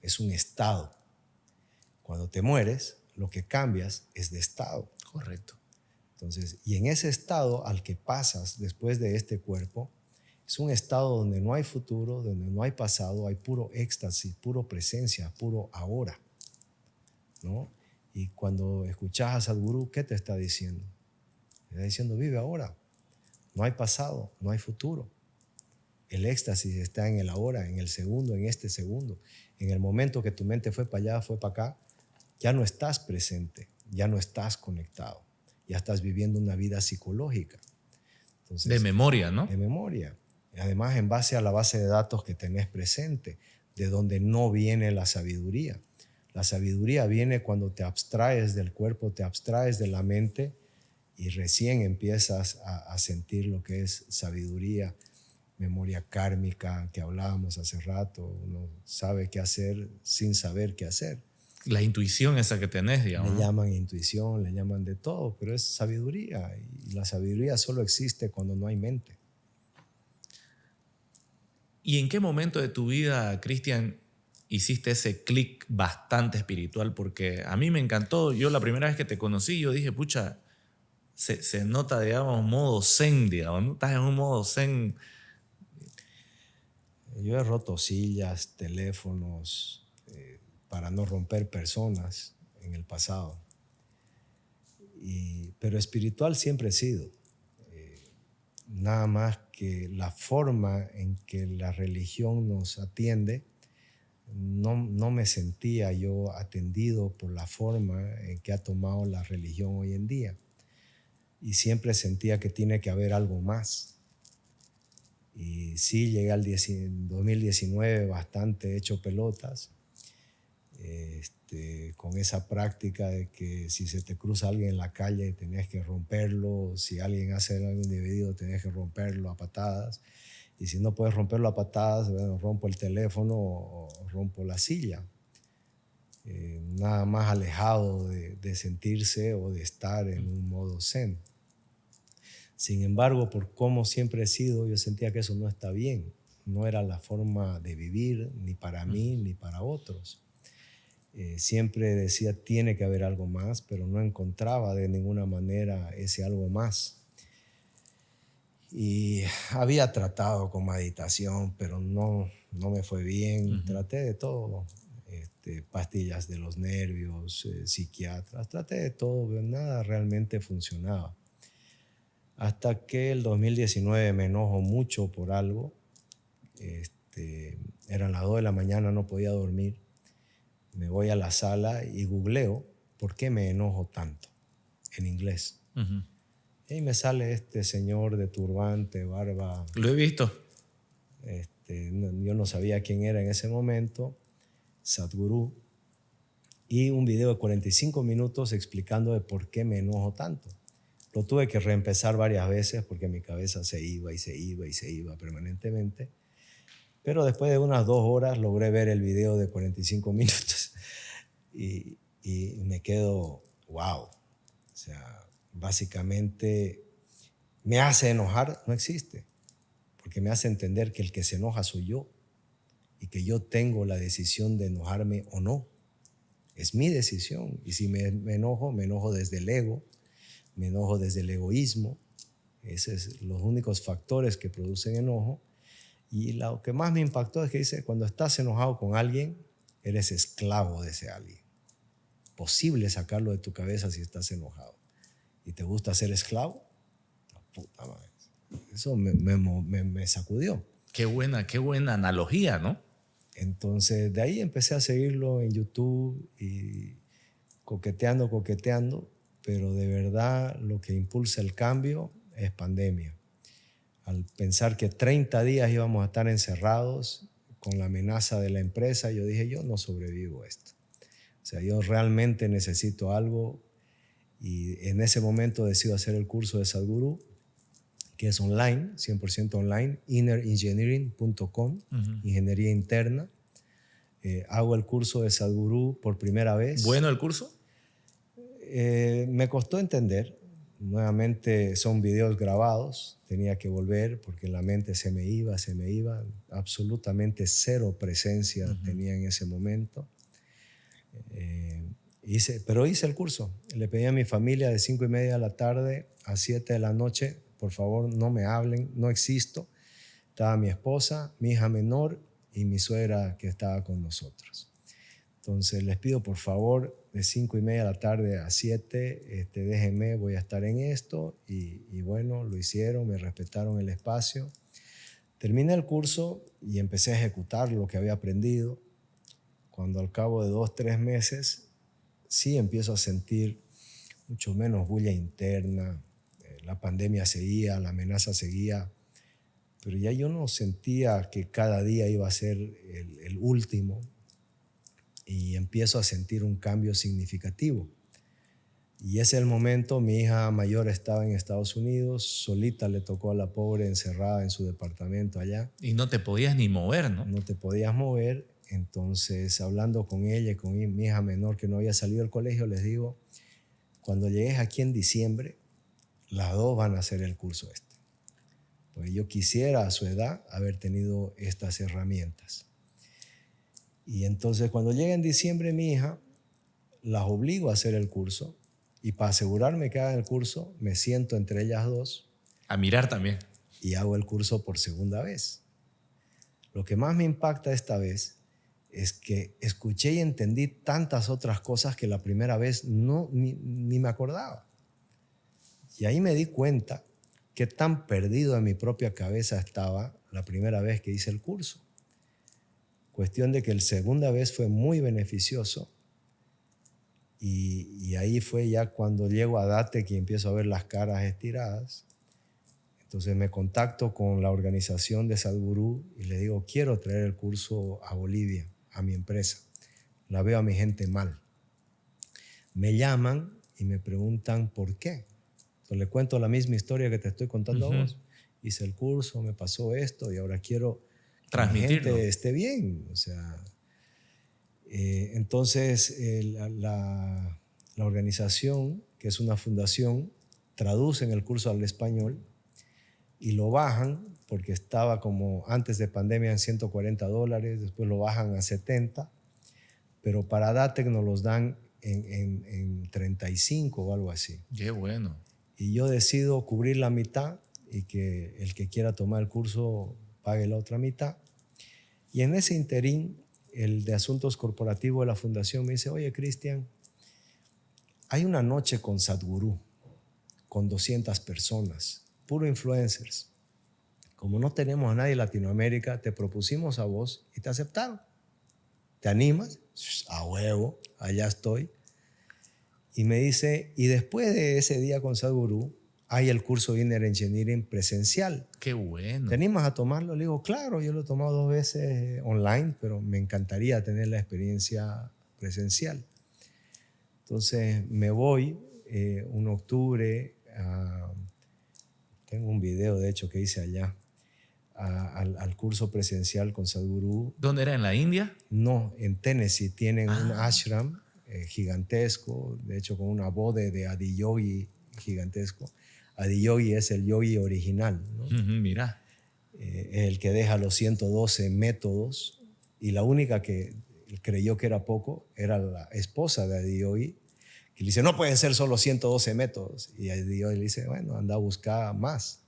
es un estado. Cuando te mueres, lo que cambias es de estado. Correcto. Entonces, y en ese estado al que pasas después de este cuerpo, es un estado donde no hay futuro, donde no hay pasado, hay puro éxtasis, puro presencia, puro ahora, ¿no? Y cuando escuchas a Sadhguru, ¿qué te está diciendo? Te está diciendo, vive ahora. No hay pasado, no hay futuro. El éxtasis está en el ahora, en el segundo, en este segundo. En el momento que tu mente fue para allá, fue para acá, ya no estás presente, ya no estás conectado, ya estás viviendo una vida psicológica. Entonces, de memoria, ¿no? De memoria. Además, en base a la base de datos que tenés presente, de donde no viene la sabiduría. La sabiduría viene cuando te abstraes del cuerpo, te abstraes de la mente y recién empiezas a sentir lo que es sabiduría, memoria kármica que hablábamos hace rato. Uno sabe qué hacer sin saber qué hacer. La intuición esa que tenés, digamos. Le llaman intuición, le llaman de todo, pero es sabiduría. Y la sabiduría solo existe cuando no hay mente. ¿Y en qué momento de tu vida, Cristian, hiciste ese clic bastante espiritual? Porque a mí me encantó. Yo la primera vez que te conocí, yo dije, pucha, se nota, digamos, modo zen, digamos, ¿no? Estás en un modo zen. Yo he roto sillas, teléfonos, para no romper personas en el pasado. Pero espiritual siempre he sido. Nada más que la forma en que la religión nos atiende, no me sentía yo atendido por la forma en que ha tomado la religión hoy en día. Y siempre sentía que tiene que haber algo más. Y sí, llegué al 2019 bastante hecho pelotas, con esa práctica de que si se te cruza alguien en la calle tenés que romperlo, si alguien hace algo indebido tenés que romperlo a patadas, y si no puedes romperlo a patadas, bueno, rompo el teléfono o rompo la silla. Nada más alejado de sentirse o de estar en un modo zen. Sin embargo, por cómo siempre he sido, yo sentía que eso no está bien. No era la forma de vivir ni para mí ni para otros. Siempre decía, tiene que haber algo más, pero no encontraba de ninguna manera ese algo más. Y había tratado con meditación, pero no me fue bien. Traté de todo, pastillas de los nervios, psiquiatras, traté de todo, pero nada realmente funcionaba. Hasta que el 2019 me enojo mucho por algo. Eran las 2 de la mañana, no podía dormir. Me voy a la sala y googleo por qué me enojo tanto en inglés. Y me sale este señor de turbante, barba. Lo he visto. Yo no sabía quién era en ese momento, Sadhguru, y un video de 45 minutos explicando de por qué me enojo tanto. Lo tuve que reempezar varias veces porque mi cabeza se iba y se iba y se iba permanentemente. Pero después de unas 2 horas logré ver el video de 45 minutos y me quedo, wow. O sea, básicamente me hace enojar, no existe. Porque me hace entender que el que se enoja soy yo y que yo tengo la decisión de enojarme o no. Es mi decisión. Y si me enojo desde el ego, me enojo desde el egoísmo. Esos son los únicos factores que producen enojo. Y lo que más me impactó es que dice, cuando estás enojado con alguien, eres esclavo de ese alguien. Posible sacarlo de tu cabeza si estás enojado. ¿Y te gusta ser esclavo? La puta madre. Eso me sacudió. Qué buena analogía, ¿no? Entonces, de ahí empecé a seguirlo en YouTube y coqueteando, pero de verdad lo que impulsa el cambio es pandemia. Al pensar que 30 días íbamos a estar encerrados con la amenaza de la empresa, yo dije, yo no sobrevivo a esto. O sea, yo realmente necesito algo y en ese momento decido hacer el curso de Sadhguru, que es online, 100% online, innerengineering.com, ingeniería interna. Hago el curso de Sadhguru por primera vez. ¿Bueno el curso? Me costó entender. Nuevamente son videos grabados, tenía que volver porque la mente se me iba, absolutamente cero presencia tenía en ese momento. Pero hice el curso. Le pedí a mi familia de 5:30 de la tarde a 7 de la noche, por favor no me hablen, no existo. Estaba mi esposa, mi hija menor y mi suegra que estaba con nosotros. Entonces les pido por favor de 5:30 de la tarde a 7, déjenme, voy a estar en esto. Y bueno, lo hicieron, me respetaron el espacio. Terminé el curso y empecé a ejecutar lo que había aprendido. Cuando al cabo de 2-3 meses sí empiezo a sentir mucho menos bulla interna. La pandemia seguía, la amenaza seguía, pero ya yo no sentía que cada día iba a ser el último. Y empiezo a sentir un cambio significativo. Y ese es el momento, mi hija mayor estaba en Estados Unidos, solita le tocó a la pobre encerrada en su departamento allá. Y no te podías ni mover, ¿no? No te podías mover. Entonces, hablando con ella y con mi hija menor que no había salido del colegio, les digo, cuando llegues aquí en diciembre, las dos van a hacer el curso este. Pues yo quisiera a su edad haber tenido estas herramientas. Y entonces cuando llega en diciembre mi hija, las obligo a hacer el curso y para asegurarme que hagan el curso, me siento entre ellas dos. A mirar también. Y hago el curso por segunda vez. Lo que más me impacta esta vez es que escuché y entendí tantas otras cosas que la primera vez ni me acordaba. Y ahí me di cuenta qué tan perdido en mi propia cabeza estaba la primera vez que hice el curso. Cuestión de que la segunda vez fue muy beneficioso y ahí fue ya cuando llego a Datek y empiezo a ver las caras estiradas. Entonces me contacto con la organización de Sadhguru y le digo, quiero traer el curso a Bolivia, a mi empresa. La veo a mi gente mal. Me llaman y me preguntan por qué. Entonces le cuento la misma historia que te estoy contando a vos. Hice el curso, me pasó esto y ahora quiero transmitirlo. La gente esté bien, o sea, entonces la organización, que es una fundación, traducen el curso al español y lo bajan porque estaba como antes de pandemia en $140, después lo bajan a 70, pero para Datek nos los dan en 35 o algo así. Qué bueno. Y yo decido cubrir la mitad y que el que quiera tomar el curso pague la otra mitad. Y en ese interín, el de Asuntos Corporativos de la Fundación me dice, oye, Cristian, hay una noche con Sadhguru, con 200 personas, puro influencers. Como no tenemos a nadie en Latinoamérica, te propusimos a vos y te aceptaron. ¿Te animas? A huevo, allá estoy. Y me dice, y después de ese día con Sadhguru, hay el curso de Inner Engineering presencial. Qué bueno. ¿Te animas a tomarlo? Le digo, claro, yo lo he tomado 2 veces online, pero me encantaría tener la experiencia presencial. Entonces me voy un octubre, tengo un video de hecho que hice allá, al curso presencial con Sadhguru. ¿Dónde era? ¿En la India? No, en Tennessee tienen un ashram gigantesco, de hecho con una bodega de Adiyogi gigantesco. Adiyogi es el yogi original, ¿no? Mira. El que deja los 112 métodos y la única que creyó que era poco era la esposa de Adiyogi, que le dice, no pueden ser solo 112 métodos. Y Adiyogi le dice, bueno, anda a buscar más.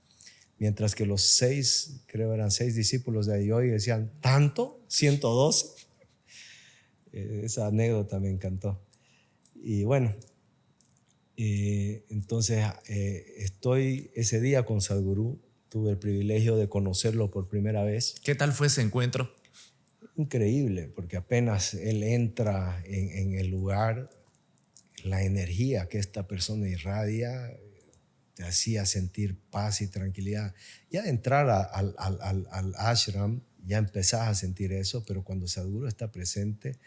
Mientras que los 6, creo eran 6 discípulos de Adiyogi decían, ¿tanto? ¿112? Esa anécdota me encantó. Y bueno, entonces estoy ese día con Sadhguru, tuve el privilegio de conocerlo por primera vez. ¿Qué tal fue ese encuentro? Increíble, porque apenas él entra en el lugar, la energía que esta persona irradia te hacía sentir paz y tranquilidad. Ya de entrar al ashram ya empezás a sentir eso, pero cuando Sadhguru está presente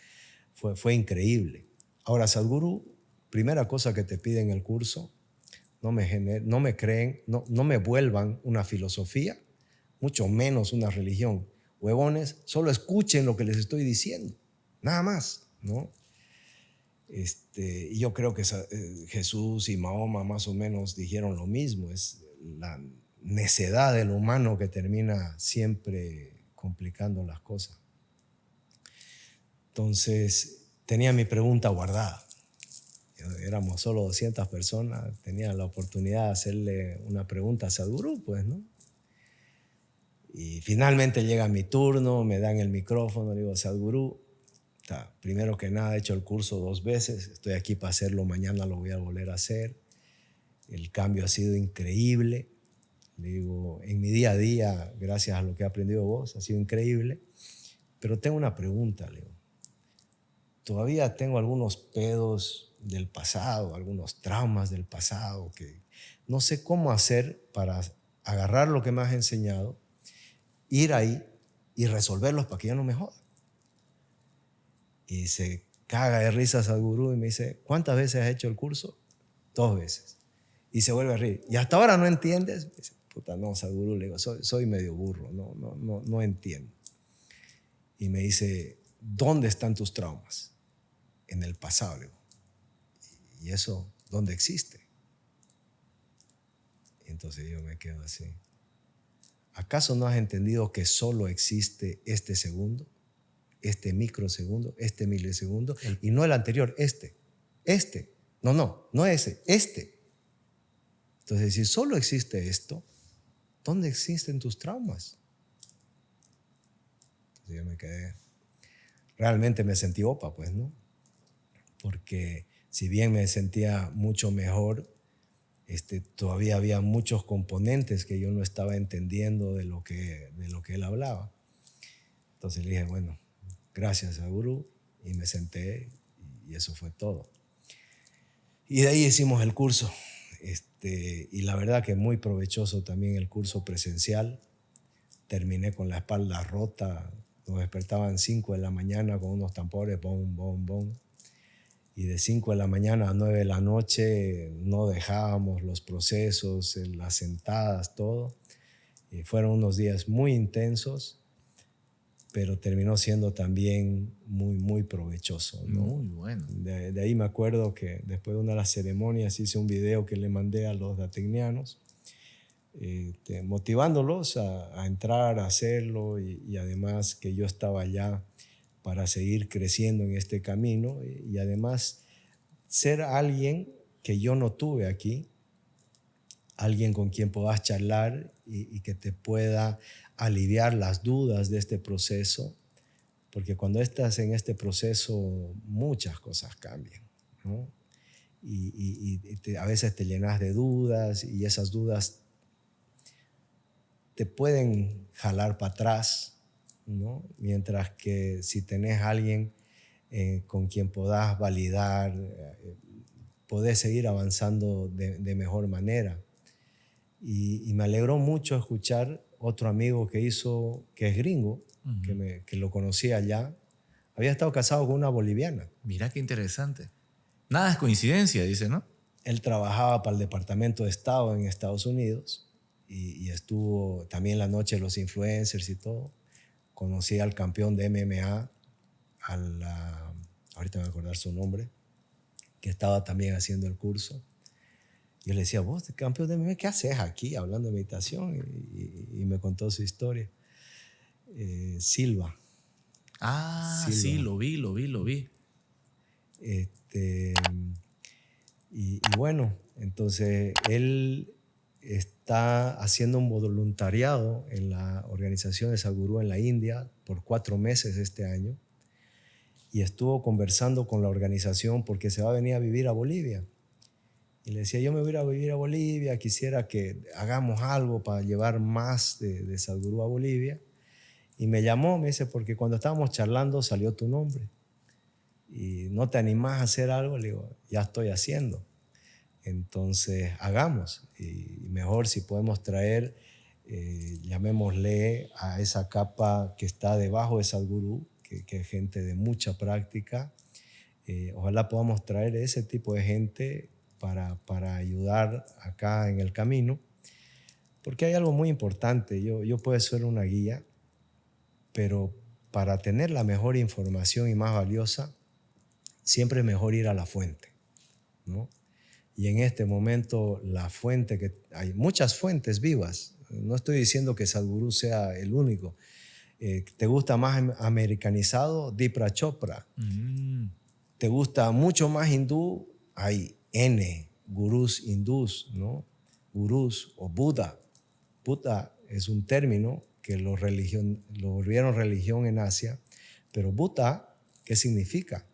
fue increíble. Ahora, Sadhguru, primera cosa que te pide en el curso, no me creen, no me vuelvan una filosofía, mucho menos una religión. Huevones, solo escuchen lo que les estoy diciendo, nada más, ¿no? Y yo creo que Jesús y Mahoma más o menos dijeron lo mismo. Es la necedad del humano que termina siempre complicando las cosas. Entonces tenía mi pregunta guardada. Éramos solo 200 personas, tenía la oportunidad de hacerle una pregunta a Sadhguru, pues, ¿no? Y finalmente llega mi turno, me dan el micrófono, le digo, Sadhguru, primero que nada he hecho el curso 2 veces, estoy aquí para hacerlo, mañana lo voy a volver a hacer. El cambio ha sido increíble. Le digo, en mi día a día, gracias a lo que he aprendido de vos, ha sido increíble. Pero tengo una pregunta, le digo. Todavía tengo algunos pedos del pasado, algunos traumas del pasado, que no sé cómo hacer para agarrar lo que me has enseñado, ir ahí y resolverlos para que ya no me jodan. Y se caga de risa Sadhguru y me dice, ¿cuántas veces has hecho el curso? 2 veces. Y se vuelve a reír. ¿Y hasta ahora no entiendes? Dice, puta, no, Sadhguru, le digo, soy medio burro, no entiendo. Y me dice, ¿dónde están tus traumas? En el pasado, le digo. ¿Y eso dónde existe? Y entonces yo me quedo así. ¿Acaso no has entendido que solo existe este segundo? Este microsegundo, este milisegundo, y no el anterior, este. No ese, este. Entonces, si solo existe esto, ¿dónde existen tus traumas? Entonces yo me quedé, realmente me sentí opa, pues, ¿no? Porque si bien me sentía mucho mejor, todavía había muchos componentes que yo no estaba entendiendo de lo que él hablaba. Entonces le dije, bueno, gracias a Guru, y me senté y eso fue todo. Y de ahí hicimos el curso, y la verdad que muy provechoso también el curso presencial. Terminé con la espalda rota, nos despertaban 5 de la mañana con unos tambores, bom, bom, bom. Y de 5 de la mañana a 9 de la noche no dejábamos los procesos, las sentadas, todo. Y fueron unos días muy intensos, pero terminó siendo también muy, muy provechoso, ¿no? Muy bueno. De ahí me acuerdo que después de una de las ceremonias hice un video que le mandé a los dategnianos, motivándolos a entrar, a hacerlo, y además que yo estaba allá para seguir creciendo en este camino, y además ser alguien que yo no tuve aquí, alguien con quien puedas charlar y que te pueda aliviar las dudas de este proceso, porque cuando estás en este proceso muchas cosas cambian, ¿no? A veces te llenas de dudas y esas dudas te pueden jalar para atrás, ¿no? Mientras que si tenés a alguien con quien podás validar, podés seguir avanzando de mejor manera. Y me alegró mucho escuchar otro amigo que es gringo, que lo conocí allá. Había estado casado con una boliviana. Mira qué interesante. Nada es coincidencia, dice, ¿no? Él trabajaba para el Departamento de Estado en Estados Unidos y estuvo también la noche de los influencers y todo. Conocí al campeón de MMA, ahorita me voy a acordar su nombre, que estaba también haciendo el curso. Yo le decía, vos, campeón de MMA, ¿qué haces aquí hablando de meditación? Y me contó su historia. Silva. Ah, Silva. sí, lo vi. Y bueno, entonces él está haciendo un voluntariado en la organización de Sadhguru en la India por 4 meses este año, y estuvo conversando con la organización porque se va a venir a vivir a Bolivia. Y le decía, yo me voy a ir a vivir a Bolivia, quisiera que hagamos algo para llevar más de Sadhguru a Bolivia. Y me llamó, me dice, porque cuando estábamos charlando salió tu nombre. Y no te animás a hacer algo, le digo, ya estoy haciendo. Entonces hagamos, y mejor si podemos traer, llamémosle a esa capa que está debajo de Sadhguru, que es gente de mucha práctica, Ojalá podamos traer ese tipo de gente para ayudar acá en el camino, porque hay algo muy importante. Yo puedo ser una guía, pero para tener la mejor información y más valiosa, siempre es mejor ir a la fuente, ¿no? Y en este momento la fuente, que hay muchas fuentes vivas, no estoy diciendo que Sadhguru sea el único. ¿Te gusta más americanizado? Dipra Chopra. ¿Te gusta mucho más hindú? Hay N gurús hindús, ¿no? Gurús o Buda. Buda es un término que lo volvieron religión en Asia, pero Buda, ¿qué significa?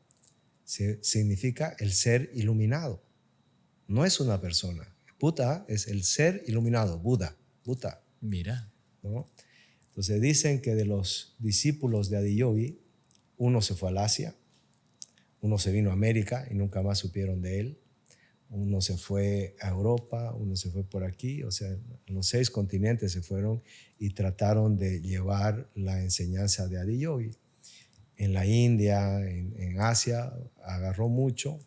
Significa el ser iluminado. No es una persona. Buda es el ser iluminado, Buda. Mira. ¿No? Entonces dicen que de los discípulos de Adiyogi, uno se fue al Asia, uno se vino a América y nunca más supieron de él, uno se fue a Europa, uno se fue por aquí, o sea, en los 6 continentes se fueron y trataron de llevar la enseñanza de Adiyogi. En la India, en Asia, agarró mucho.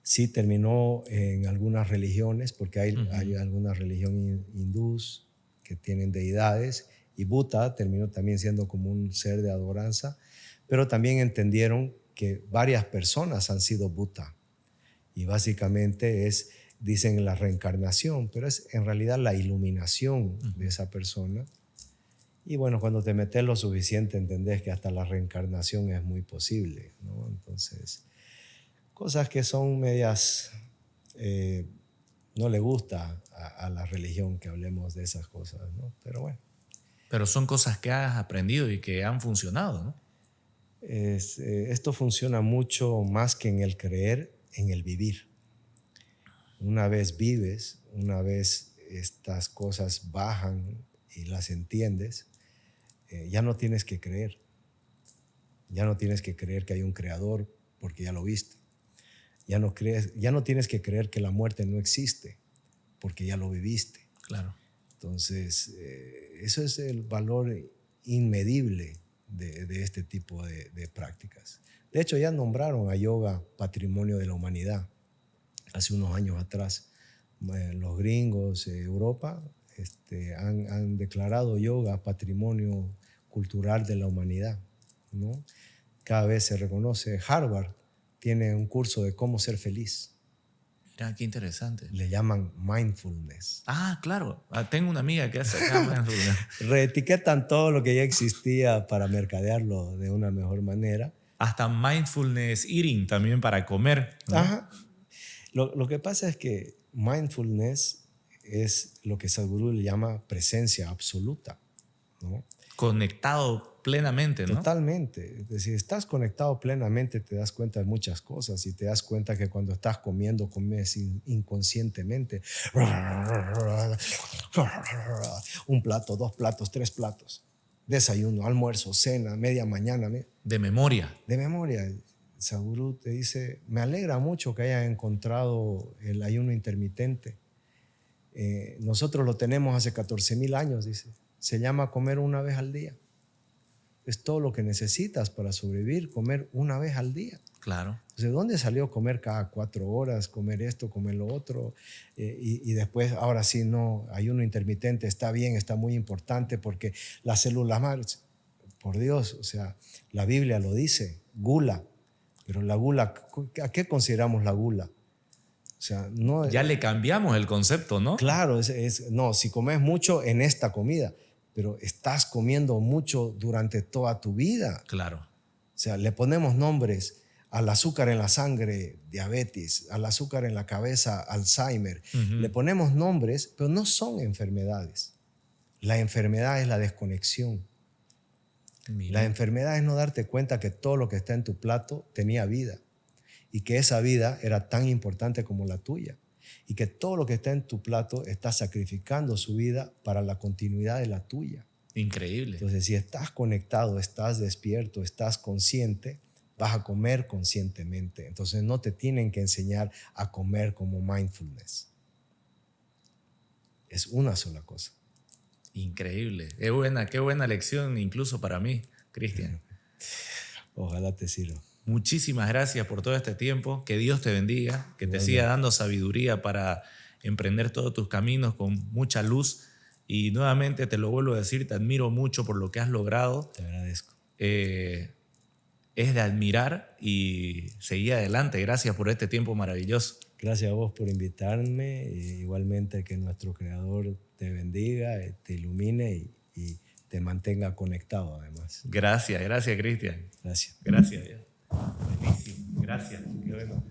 Sí terminó en algunas religiones, porque hay algunas religiones hindús que tienen deidades, y Buda terminó también siendo como un ser de adoranza, pero también entendieron que varias personas han sido Buda, y básicamente dicen la reencarnación, pero es en realidad la iluminación de esa persona. Y bueno, cuando te metes lo suficiente, entendés que hasta la reencarnación es muy posible, ¿no? Entonces, cosas que son medias, no le gusta a la religión que hablemos de esas cosas, ¿no? Pero bueno. Pero son cosas que has aprendido y que han funcionado, ¿no? Esto funciona mucho más que en el creer, en el vivir. Una vez vives, una vez estas cosas bajan y las entiendes, ya no tienes que creer. Ya no tienes que creer que hay un creador porque ya lo viste. Ya no tienes que creer que la muerte no existe porque ya lo viviste. Claro. Entonces, eso es el valor inmedible de este tipo de prácticas. De hecho, ya nombraron a yoga patrimonio de la humanidad hace unos años atrás. Los gringos, Europa, han declarado yoga patrimonio cultural de la humanidad, ¿no? Cada vez se reconoce. Harvard tiene un curso de cómo ser feliz. Mira, qué interesante. Le llaman mindfulness. Ah, claro. Tengo una amiga que hace acá mindfulness. Reetiquetan todo lo que ya existía para mercadearlo de una mejor manera. Hasta mindfulness eating también para comer, ¿no? Ajá. Lo que pasa es que mindfulness es lo que Sadhguru le llama presencia absoluta, ¿no? Conectado plenamente, ¿no? Totalmente. Es decir, estás conectado plenamente, te das cuenta de muchas cosas y te das cuenta que cuando estás comiendo, comes inconscientemente. Un plato, 2 platos, 3 platos. Desayuno, almuerzo, cena, media mañana. De memoria. De memoria. Sadhguru te dice, me alegra mucho que hayas encontrado el ayuno intermitente. Nosotros lo tenemos hace 14,000 años, dice. Se llama comer una vez al día. Es todo lo que necesitas para sobrevivir, comer una vez al día. Claro. ¿De dónde salió comer cada 4 horas, comer esto, comer lo otro? Y después, ahora sí, no, ayuno intermitente está bien, está muy importante porque las células madres, por Dios, o sea, la Biblia lo dice, gula. Pero la gula, ¿a qué consideramos la gula? O sea, no, ya le cambiamos el concepto, ¿no? Claro, no, si comes mucho en esta comida, pero estás comiendo mucho durante toda tu vida. Claro. O sea, le ponemos nombres al azúcar en la sangre, diabetes, al azúcar en la cabeza, Alzheimer. Le ponemos nombres, pero no son enfermedades. La enfermedad es la desconexión. Mira. La enfermedad es no darte cuenta que todo lo que está en tu plato tenía vida y que esa vida era tan importante como la tuya y que todo lo que está en tu plato está sacrificando su vida para la continuidad de la tuya. Increíble. Entonces, si estás conectado, estás despierto, estás consciente, vas a comer conscientemente. Entonces, no te tienen que enseñar a comer como mindfulness. Es una sola cosa. Increíble. Qué buena lección incluso para mí, Cristian. Ojalá te sirva. Muchísimas gracias por todo este tiempo. Que Dios te bendiga, que te siga dando sabiduría para emprender todos tus caminos con mucha luz. Y nuevamente te lo vuelvo a decir, te admiro mucho por lo que has logrado. Te agradezco. Es de admirar y seguir adelante. Gracias por este tiempo maravilloso. Gracias a vos por invitarme. Igualmente que nuestro Creador te bendiga, te ilumine y te mantenga conectado además. Gracias, Cristian. Gracias. Gracias. Buenísimo. Gracias. Qué bueno.